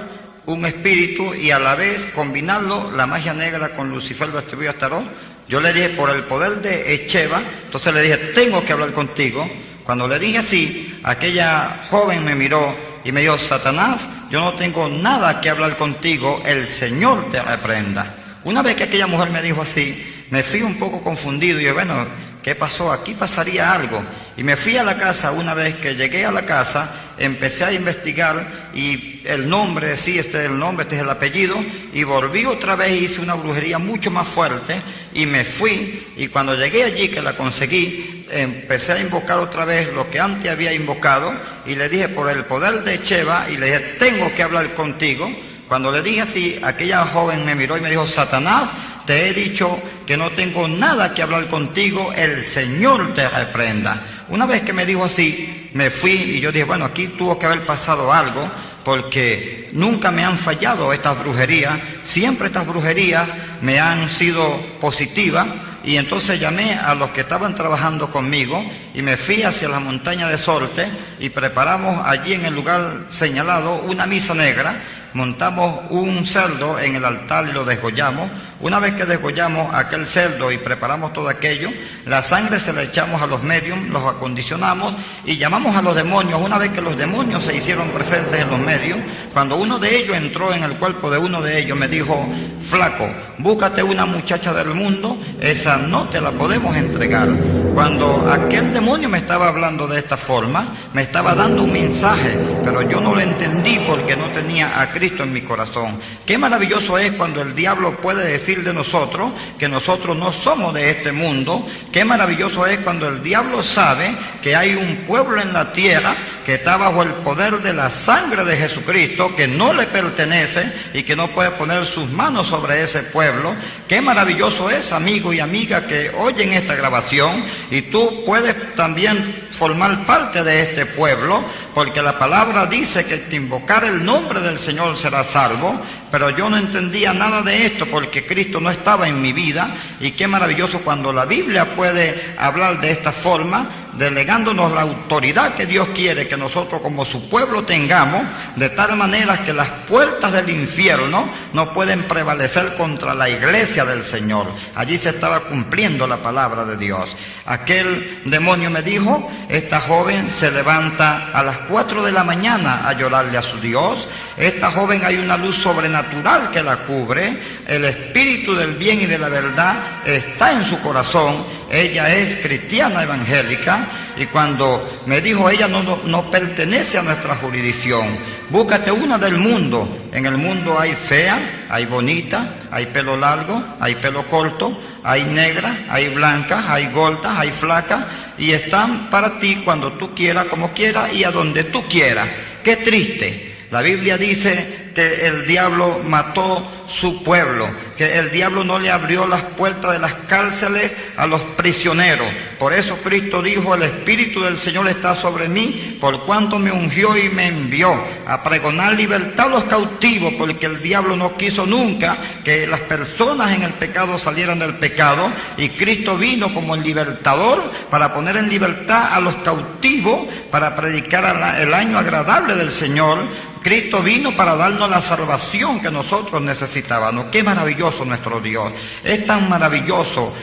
un espíritu, y a la vez combinarlo, la magia negra con Lucifer lo atribuye a Tarot, yo le dije, por el poder de Echeva, entonces le dije, tengo que hablar contigo. Cuando le dije así, aquella joven me miró y me dijo, Satanás, yo no tengo nada que hablar contigo, el Señor te reprenda. Una vez que aquella mujer me dijo así, me fui un poco confundido y yo, bueno, ¿qué pasó? Aquí pasaría algo. Y me fui a la casa. Una vez que llegué a la casa, empecé a investigar y el nombre, sí, este es el nombre, este es el apellido, y volví otra vez y hice una brujería mucho más fuerte y me fui, y cuando llegué allí, que la conseguí, empecé a invocar otra vez lo que antes había invocado y le dije, por el poder de Echeva, y le dije, tengo que hablar contigo. Cuando le dije así, aquella joven me miró y me dijo, Satanás, te he dicho que no tengo nada que hablar contigo, el Señor te reprenda. Una vez que me dijo así, me fui y yo dije, bueno, aquí tuvo que haber pasado algo, porque nunca me han fallado estas brujerías, siempre estas brujerías me han sido positivas. Y entonces llamé a los que estaban trabajando conmigo y me fui hacia la montaña de Sorte y preparamos allí en el lugar señalado una misa negra. Montamos un cerdo en el altar y lo desgollamos. Una vez que desgollamos aquel cerdo y preparamos todo aquello, la sangre se la echamos a los medios, los acondicionamos y llamamos a los demonios. Una vez que los demonios se hicieron presentes en los medios, cuando uno de ellos entró en el cuerpo de uno de ellos, me dijo, flaco, búscate una muchacha del mundo, esa no te la podemos entregar. Cuando aquel demonio me estaba hablando de esta forma, me estaba dando un mensaje, pero yo no lo entendí porque no tenía a Cristo en mi corazón. Qué maravilloso es cuando el diablo puede decir de nosotros que nosotros no somos de este mundo. Qué maravilloso es cuando el diablo sabe que hay un pueblo en la tierra que está bajo el poder de la sangre de Jesucristo, que no le pertenece y que no puede poner sus manos sobre ese pueblo. Qué maravilloso es, amigo y amiga, que oyen esta grabación, y tú puedes también formar parte de este pueblo, porque la palabra dice que invocar el nombre del Señor será salvo. Pero yo no entendía nada de esto porque Cristo no estaba en mi vida, y qué maravilloso cuando la Biblia puede hablar de esta forma, delegándonos la autoridad que Dios quiere que nosotros como su pueblo tengamos, de tal manera que las puertas del infierno no pueden prevalecer contra la iglesia del Señor. Allí se estaba cumpliendo la palabra de Dios. Aquel demonio me dijo, esta joven se levanta a las 4 de la mañana a llorarle a su Dios. Esta joven hay una luz sobrenatural que la cubre, el espíritu del bien y de la verdad está en su corazón. Ella es cristiana evangélica, y cuando me dijo, ella no pertenece a nuestra jurisdicción, búscate una del mundo. En el mundo hay fea, hay bonita, hay pelo largo, hay pelo corto, hay negras, hay blancas, hay gordas, hay flacas, y están para ti cuando tú quieras, como quieras y a donde tú quieras. Qué triste. La Biblia dice que el diablo mató su pueblo, que el diablo no le abrió las puertas de las cárceles a los prisioneros. Por eso Cristo dijo, el Espíritu del Señor está sobre mí, por cuanto me ungió y me envió a pregonar libertad a los cautivos, porque el diablo no quiso nunca que las personas en el pecado salieran del pecado, y Cristo vino como el libertador para poner en libertad a los cautivos, para predicar el año agradable del Señor. Cristo vino para darnos la salvación que nosotros necesitábamos. Qué maravilloso nuestro Dios. Es tan maravilloso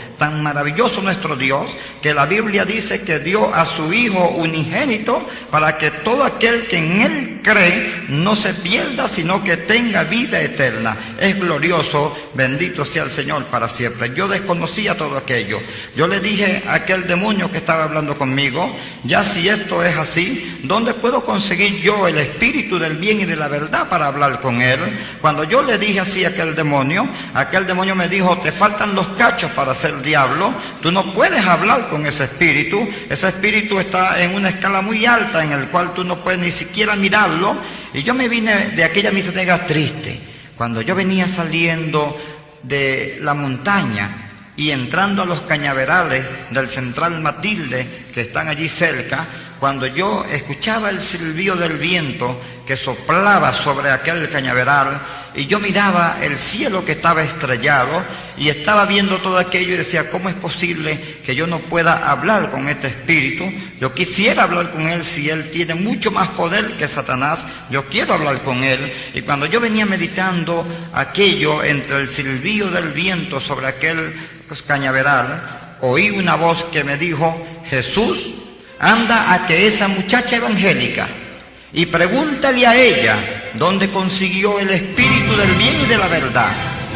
nuestro Dios, que la Biblia dice que dio a su Hijo unigénito para que todo aquel que en Él cree no se pierda, sino que tenga vida eterna. Es glorioso, bendito sea el Señor para siempre. Yo desconocía todo aquello. Yo le dije a aquel demonio que estaba hablando conmigo, ya si esto es así, ¿dónde puedo conseguir yo el espíritu del bien y de la verdad para hablar con él? Cuando yo le dije así a aquel demonio me dijo, te faltan los cachos para ser diablo, tú no puedes hablar con ese espíritu está en una escala muy alta en el cual tú no puedes ni siquiera mirarlo. Y yo me vine de aquella misa negra triste. Cuando yo venía saliendo de la montaña y entrando a los cañaverales del Central Matilde que están allí cerca, cuando yo escuchaba el silbido del viento que soplaba sobre aquel cañaveral, y yo miraba el cielo que estaba estrellado y estaba viendo todo aquello y decía, ¿cómo es posible que yo no pueda hablar con este espíritu? Yo quisiera hablar con él si él tiene mucho más poder que Satanás, yo quiero hablar con él. Y cuando yo venía meditando aquello entre el silbido del viento sobre aquel cañaveral, oí una voz que me dijo, Jesús, anda a que esa muchacha evangélica y pregúntale a ella dónde consiguió el espíritu del bien y de la verdad.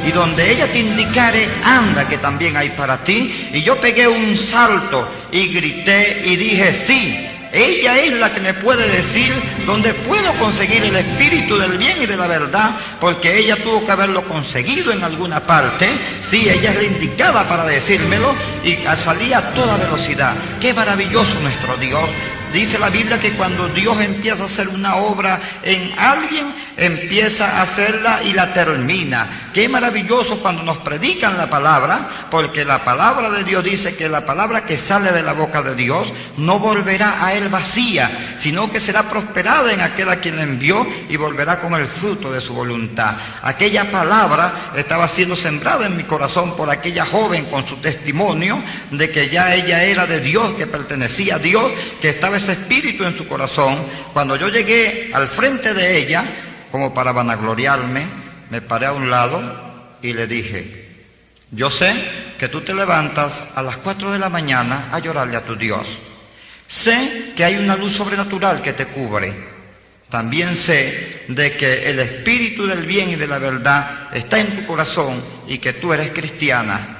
Y donde ella te indicare, anda que también hay para ti. Y yo pegué un salto y grité y dije, sí, ella es la que me puede decir dónde puedo conseguir el espíritu del bien y de la verdad, porque ella tuvo que haberlo conseguido en alguna parte. Sí, ella es la indicada para decírmelo, y salía a toda velocidad. ¡Qué maravilloso nuestro Dios! Dice la Biblia que cuando Dios empieza a hacer una obra en alguien, empieza a hacerla y la termina. Qué maravilloso cuando nos predican la palabra, porque la palabra de Dios dice que la palabra que sale de la boca de Dios no volverá a él vacía, sino que será prosperada en aquel a quien la envió y volverá con el fruto de su voluntad. Aquella palabra estaba siendo sembrada en mi corazón por aquella joven con su testimonio de que ya ella era de Dios, que pertenecía a Dios, que estaba ese espíritu en su corazón. Cuando yo llegué al frente de ella, como para vanagloriarme, me paré a un lado y le dije, yo sé que tú te levantas a las 4 de la mañana a llorarle a tu Dios. Sé que hay una luz sobrenatural que te cubre. También sé de que el espíritu del bien y de la verdad está en tu corazón y que tú eres cristiana.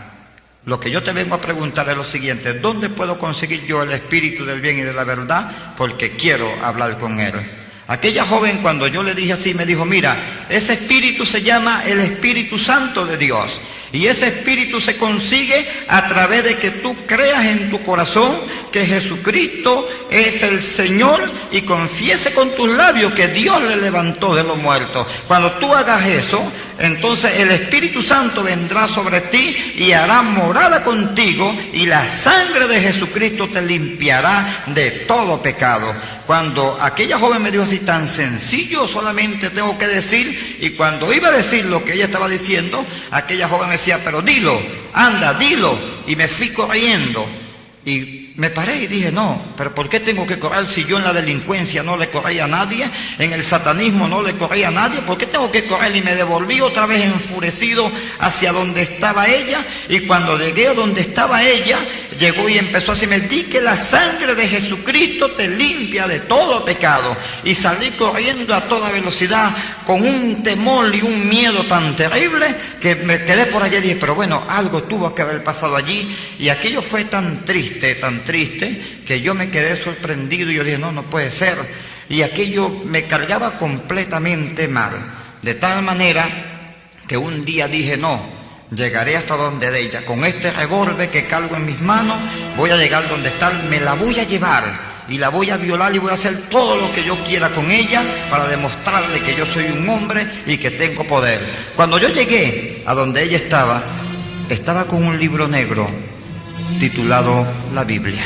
Lo que yo te vengo a preguntar es lo siguiente, ¿dónde puedo conseguir yo el espíritu del bien y de la verdad? Porque quiero hablar con él. Aquella joven, cuando yo le dije así, me dijo, mira, ese espíritu se llama el Espíritu Santo de Dios. Y ese espíritu se consigue a través de que tú creas en tu corazón que Jesucristo es el Señor y confiese con tus labios que Dios le levantó de los muertos. Cuando tú hagas eso, entonces el Espíritu Santo vendrá sobre ti y hará morada contigo, y la sangre de Jesucristo te limpiará de todo pecado. Cuando aquella joven me dijo así, tan sencillo, solamente tengo que decir, y cuando iba a decir lo que ella estaba diciendo, aquella joven me decía, pero dilo, anda, dilo, y me fui corriendo. Y me paré y dije, no, pero ¿por qué tengo que correr si yo en la delincuencia no le corría a nadie? En el satanismo no le corría a nadie. ¿Por qué tengo que correr? Y me devolví otra vez enfurecido hacia donde estaba ella. Y cuando llegué a donde estaba ella, llegó y empezó así, me di que la sangre de Jesucristo te limpia de todo pecado. Y salí corriendo a toda velocidad con un temor y un miedo tan terrible que me quedé por allá y dije, pero bueno, algo tuvo que haber pasado allí. Y aquello fue tan triste, que yo me quedé sorprendido y yo dije, no puede ser. Y aquello me cargaba completamente mal, de tal manera que un día dije, no, llegaré hasta donde de ella, con este revólver que cargo en mis manos, voy a llegar donde está, me la voy a llevar y la voy a violar y voy a hacer todo lo que yo quiera con ella para demostrarle que yo soy un hombre y que tengo poder. Cuando yo llegué a donde ella estaba con un libro negro titulado La Biblia.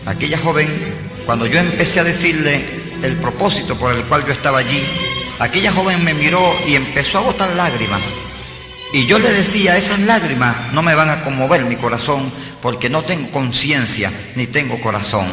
Aquella joven, cuando yo empecé a decirle el propósito por el cual yo estaba allí, aquella joven me miró y empezó a botar lágrimas. Y yo le decía, esas lágrimas no me van a conmover mi corazón, porque no tengo conciencia ni tengo corazón.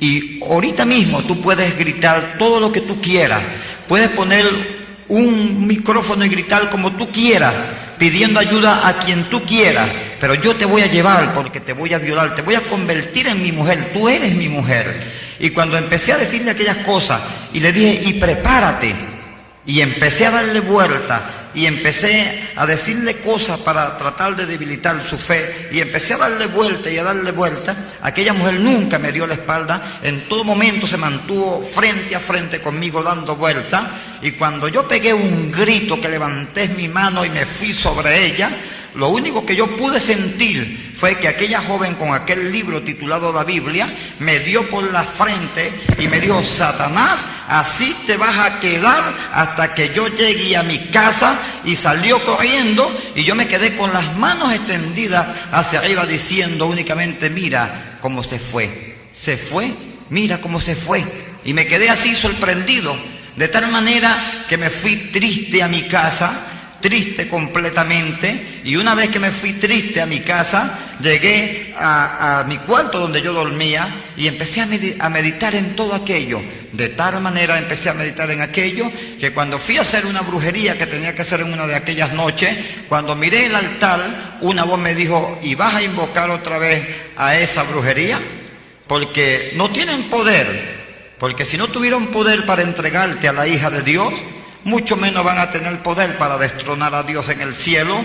Y ahorita mismo tú puedes gritar todo lo que tú quieras, puedes poner un micrófono y gritar como tú quieras, pidiendo ayuda a quien tú quieras, pero yo te voy a llevar porque te voy a violar, te voy a convertir en mi mujer, tú eres mi mujer. Y cuando empecé a decirle aquellas cosas y le dije, y prepárate, y empecé a darle vuelta y empecé a decirle cosas para tratar de debilitar su fe, y empecé a darle vuelta y a darle vuelta, aquella mujer nunca me dio la espalda, en todo momento se mantuvo frente a frente conmigo dando vuelta. Y cuando yo pegué un grito que levanté mi mano y me fui sobre ella, lo único que yo pude sentir fue que aquella joven con aquel libro titulado La Biblia me dio por la frente y me dijo, Satanás, así te vas a quedar hasta que yo llegue a mi casa. Y salió corriendo y yo me quedé con las manos extendidas hacia arriba diciendo únicamente, mira cómo se fue, mira cómo se fue. Y me quedé así sorprendido. de tal manera que me fui triste a mi casa, triste completamente, y una vez que me fui triste a mi casa, llegué a mi cuarto donde yo dormía y empecé a meditar en todo aquello. De tal manera empecé a meditar en aquello que cuando fui a hacer una brujería que tenía que hacer en una de aquellas noches, cuando miré el altar, una voz me dijo: ¿y vas a invocar otra vez a esa brujería? Porque no tienen poder, porque si no tuvieron poder para entregarte a la hija de Dios, mucho menos van a tener poder para destronar a Dios en el cielo.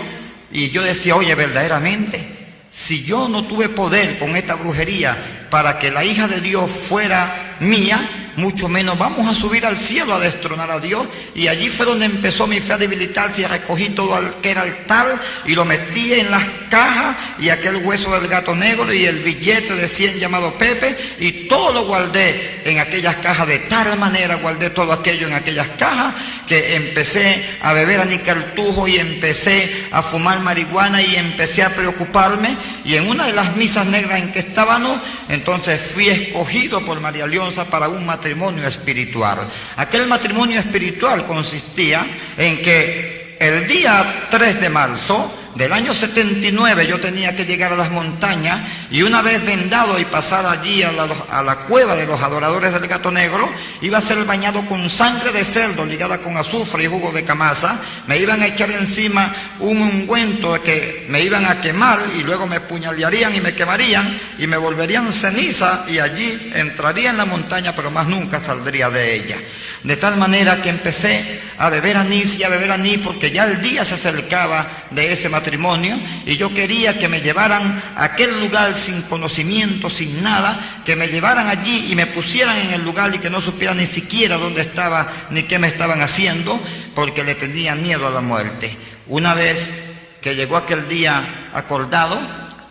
Y yo decía, oye, verdaderamente, si yo no tuve poder con esta brujería para que la hija de Dios fuera mía, mucho menos vamos a subir al cielo a destronar a Dios. Y allí fue donde empezó mi fe a debilitarse, y recogí todo el que era altar y lo metí en las cajas, y aquel hueso del gato negro y el billete de 100 llamado Pepe, y todo lo guardé en aquellas cajas. De tal manera guardé todo aquello en aquellas cajas que empecé a beber anicartujo y empecé a fumar marihuana y empecé a preocuparme. Y en una de las misas negras en que estábamos, entonces fui escogido por María Leonza para un matrimonio espiritual. Aquel matrimonio espiritual consistía en que el día 3 de marzo del año 79 yo tenía que llegar a las montañas, y una vez vendado y pasar allí a la cueva de los adoradores del gato negro, iba a ser bañado con sangre de cerdo ligada con azufre y jugo de camaza. Me iban a echar encima un ungüento que me iban a quemar, y luego me puñalearían y me quemarían y me volverían ceniza, y allí entraría en la montaña, pero más nunca saldría de ella. De tal manera que empecé a beber anís y a beber anís, porque ya el día se acercaba de ese matrimonio, y yo quería que me llevaran a aquel lugar sin conocimiento, sin nada, que me llevaran allí y me pusieran en el lugar y que no supiera ni siquiera dónde estaba ni qué me estaban haciendo, porque le tenía miedo a la muerte. Una vez que llegó aquel día acordado,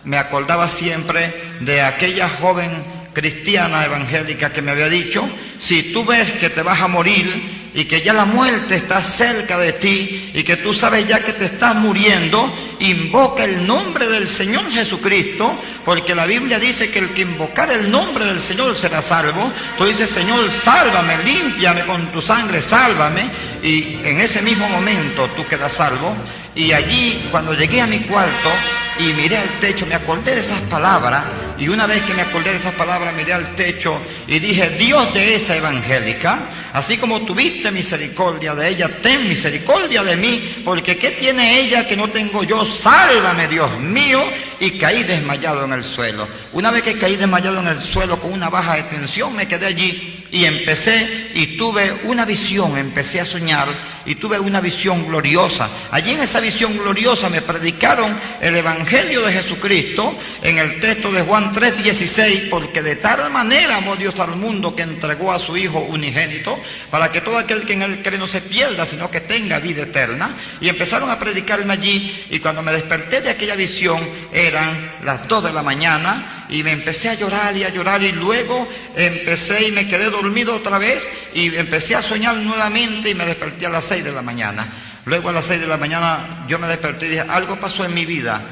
me acordaba siempre de aquella joven cristiana evangélica que me había dicho: si tú ves que te vas a morir y que ya la muerte está cerca de ti y que tú sabes ya que te estás muriendo, invoca el nombre del Señor Jesucristo, porque la Biblia dice que el que invocar el nombre del Señor será salvo. Tú dices: Señor, sálvame, límpiame con tu sangre, sálvame, y en ese mismo momento tú quedas salvo. Y allí, cuando llegué a mi cuarto y miré al techo, me acordé de esas palabras, y una vez que me acordé de esas palabras, miré al techo y dije: Dios de esa evangélica, así como tuviste misericordia de ella, ten misericordia de mí, porque ¿qué tiene ella que no tengo yo? Sálvame, Dios mío. Y caí desmayado en el suelo. Una vez que caí desmayado en el suelo con una baja de tensión, me quedé allí y empecé, y tuve una visión, empecé a soñar, y tuve una visión gloriosa. Allí en esa visión gloriosa me predicaron el Evangelio de Jesucristo en el texto de Juan 3:16, porque de tal manera amó Dios al mundo que entregó a su Hijo unigénito, para que todo aquel que en él cree no se pierda, sino que tenga vida eterna. Y empezaron a predicarme allí, y cuando me desperté de aquella visión eran las 2 de la mañana, y me empecé a llorar, y luego empecé y me quedé dormido otra vez, y empecé a soñar nuevamente, y me desperté a las 6 de la mañana. Luego a las 6 de la mañana yo me desperté y dije: algo pasó en mi vida,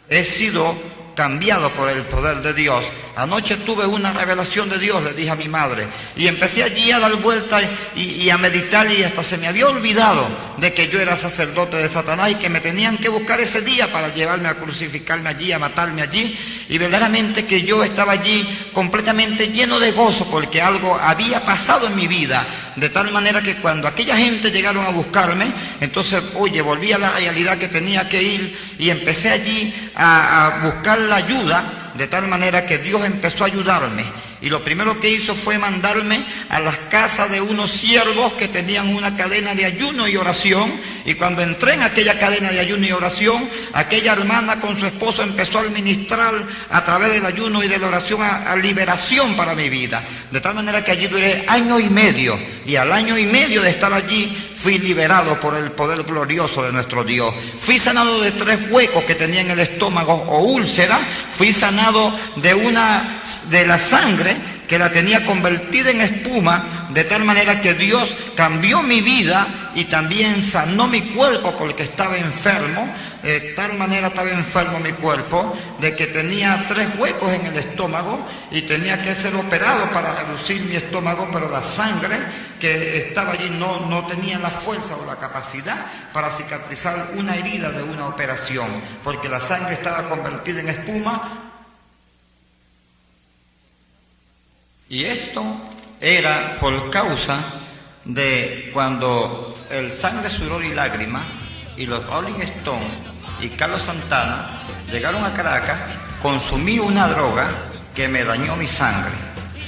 he sido cambiado por el poder de Dios. Anoche tuve una revelación de Dios, le dije a mi madre, y empecé allí a dar vueltas y a meditar, y hasta se me había olvidado de que yo era sacerdote de Satanás y que me tenían que buscar ese día para llevarme a crucificarme allí, a matarme allí. Y verdaderamente que yo estaba allí completamente lleno de gozo, porque algo había pasado en mi vida, de tal manera que cuando aquella gente llegaron a buscarme, entonces, oye, volví a la realidad que tenía que ir, y empecé allí a buscar la ayuda, de tal manera que Dios empezó a ayudarme. Y lo primero que hizo fue mandarme a las casas de unos siervos que tenían una cadena de ayuno y oración. Y cuando entré en aquella cadena de ayuno y oración, aquella hermana con su esposo empezó a administrar a través del ayuno y de la oración a liberación para mi vida. De tal manera que allí duré 1 año y medio. Y al 1 año y medio de estar allí, fui liberado por el poder glorioso de nuestro Dios. Fui sanado de 3 huecos que tenía en el estómago o úlcera. Fui sanado de la sangre, que la tenía convertida en espuma, de tal manera que Dios cambió mi vida y también sanó mi cuerpo, porque estaba enfermo. De tal manera estaba enfermo mi cuerpo, de que tenía 3 huecos en el estómago y tenía que ser operado para reducir mi estómago, pero la sangre que estaba allí no tenía la fuerza o la capacidad para cicatrizar una herida de una operación, porque la sangre estaba convertida en espuma. Y esto era por causa de cuando el Sangre, Sudor y Lágrimas y los Rolling Stones y Carlos Santana llegaron a Caracas, consumí una droga que me dañó mi sangre,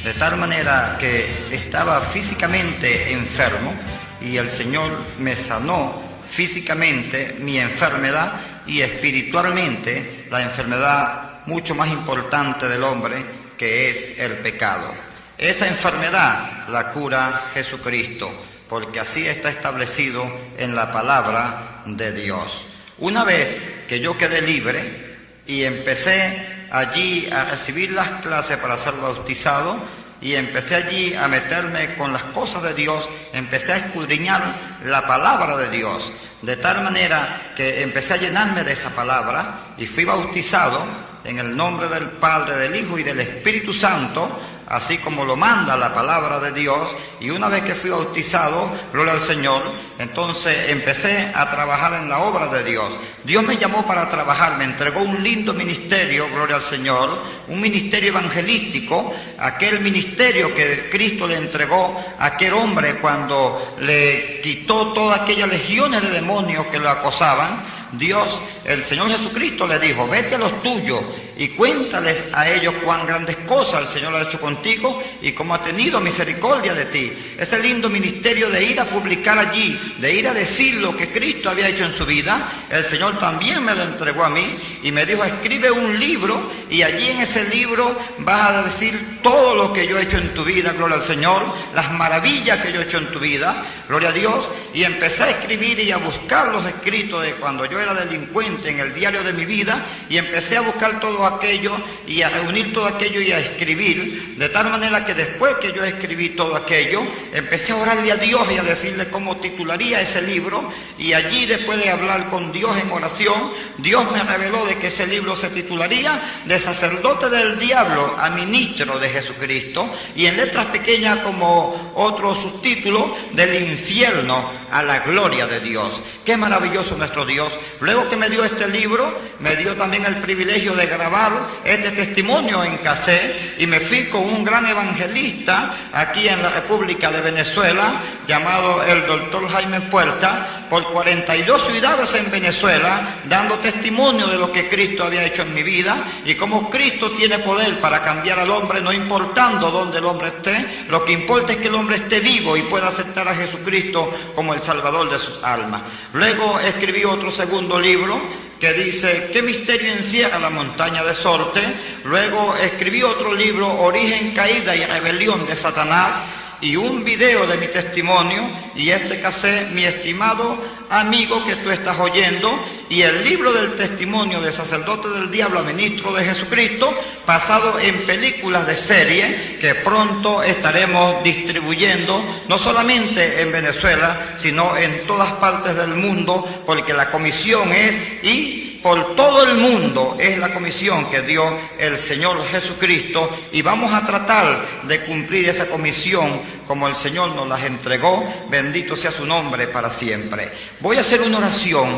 de tal manera que estaba físicamente enfermo y el Señor me sanó físicamente mi enfermedad y espiritualmente la enfermedad mucho más importante del hombre, que es el pecado. Esa enfermedad la cura Jesucristo, porque así está establecido en la palabra de Dios. Una vez que yo quedé libre y empecé allí a recibir las clases para ser bautizado, y empecé allí a meterme con las cosas de Dios, empecé a escudriñar la palabra de Dios, de tal manera que empecé a llenarme de esa palabra y fui bautizado en el nombre del Padre, del Hijo y del Espíritu Santo, así como lo manda la palabra de Dios. Y una vez que fui bautizado, gloria al Señor, entonces empecé a trabajar en la obra de Dios. Dios me llamó para trabajar, me entregó un lindo ministerio, gloria al Señor, un ministerio evangelístico, aquel ministerio que Cristo le entregó a aquel hombre cuando le quitó todas aquellas legiones de demonios que lo acosaban. Dios, el Señor Jesucristo le dijo: vete a los tuyos y cuéntales a ellos cuán grandes cosas el Señor ha hecho contigo y cómo ha tenido misericordia de ti. Ese lindo ministerio de ir a publicar allí, de ir a decir lo que Cristo había hecho en su vida, el Señor también me lo entregó a mí y me dijo: escribe un libro y allí en ese libro vas a decir todo lo que yo he hecho en tu vida, gloria al Señor, las maravillas que yo he hecho en tu vida, gloria a Dios. Y empecé a escribir y a buscar los escritos de cuando yo era delincuente en el diario de mi vida, y empecé a buscar todo aquello y a reunir todo aquello y a escribir, de tal manera que después que yo escribí todo aquello, empecé a orarle a Dios y a decirle cómo titularía ese libro, y allí, después de hablar con Dios en oración, Dios me reveló de que ese libro se titularía De sacerdote del diablo a ministro de Jesucristo, y en letras pequeñas como otro subtítulo, Del infierno a la gloria de Dios. Qué maravilloso nuestro Dios. Luego que me dio este libro, me dio también el privilegio de grabar este testimonio en cassette, y me fui con un gran evangelista aquí en la República de Venezuela, llamado el doctor Jaime Puerta, por 42 ciudades en Venezuela, dando testimonio de lo que Cristo había hecho en mi vida y cómo Cristo tiene poder para cambiar al hombre, no importando dónde el hombre esté. Lo que importa es que el hombre esté vivo y pueda aceptar a Jesucristo como el Salvador de sus almas. Luego escribí otro segundo libro que dice ¿Qué misterio encierra la montaña de Sorte? Luego escribí otro libro, Origen, caída y rebelión de Satanás, y un video de mi testimonio, y este cassette, mi estimado amigo que tú estás oyendo, y el libro del testimonio de sacerdote del diablo a ministro de Jesucristo, basado en películas de serie que pronto estaremos distribuyendo, no solamente en Venezuela, sino en todas partes del mundo, porque la comisión es ir por todo el mundo, es la comisión que dio el Señor Jesucristo, y vamos a tratar de cumplir esa comisión como el Señor nos las entregó. Bendito sea su nombre para siempre. Voy a hacer una oración,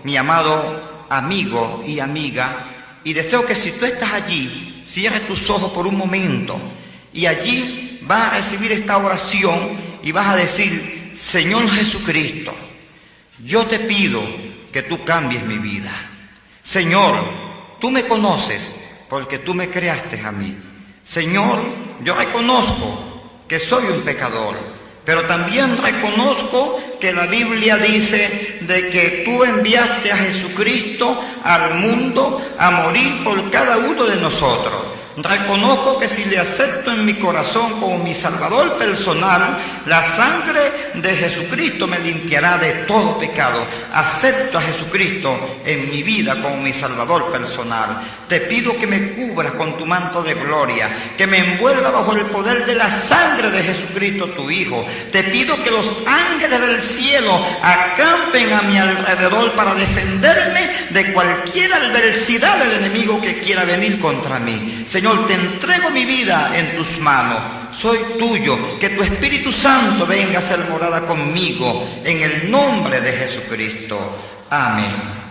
mi amado amigo y amiga, y deseo que si tú estás allí, cierres tus ojos por un momento, y allí vas a recibir esta oración y vas a decir: Señor Jesucristo, yo te pido que tú cambies mi vida. Señor, tú me conoces porque tú me creaste a mí. Señor, yo reconozco que soy un pecador, pero también reconozco que la Biblia dice de que tú enviaste a Jesucristo al mundo a morir por cada uno de nosotros. Reconozco que si le acepto en mi corazón como mi Salvador personal, la sangre de Jesucristo me limpiará de todo pecado. Acepto a Jesucristo en mi vida como mi Salvador personal. Te pido que me cubras con tu manto de gloria, que me envuelva bajo el poder de la sangre de Jesucristo, tu Hijo. Te pido que los ángeles del cielo acampen a mi alrededor para defenderme de cualquier adversidad del enemigo que quiera venir contra mí. Señor, Señor, te entrego mi vida en tus manos. Soy tuyo, que tu Espíritu Santo venga a ser morada conmigo, en el nombre de Jesucristo. Amén.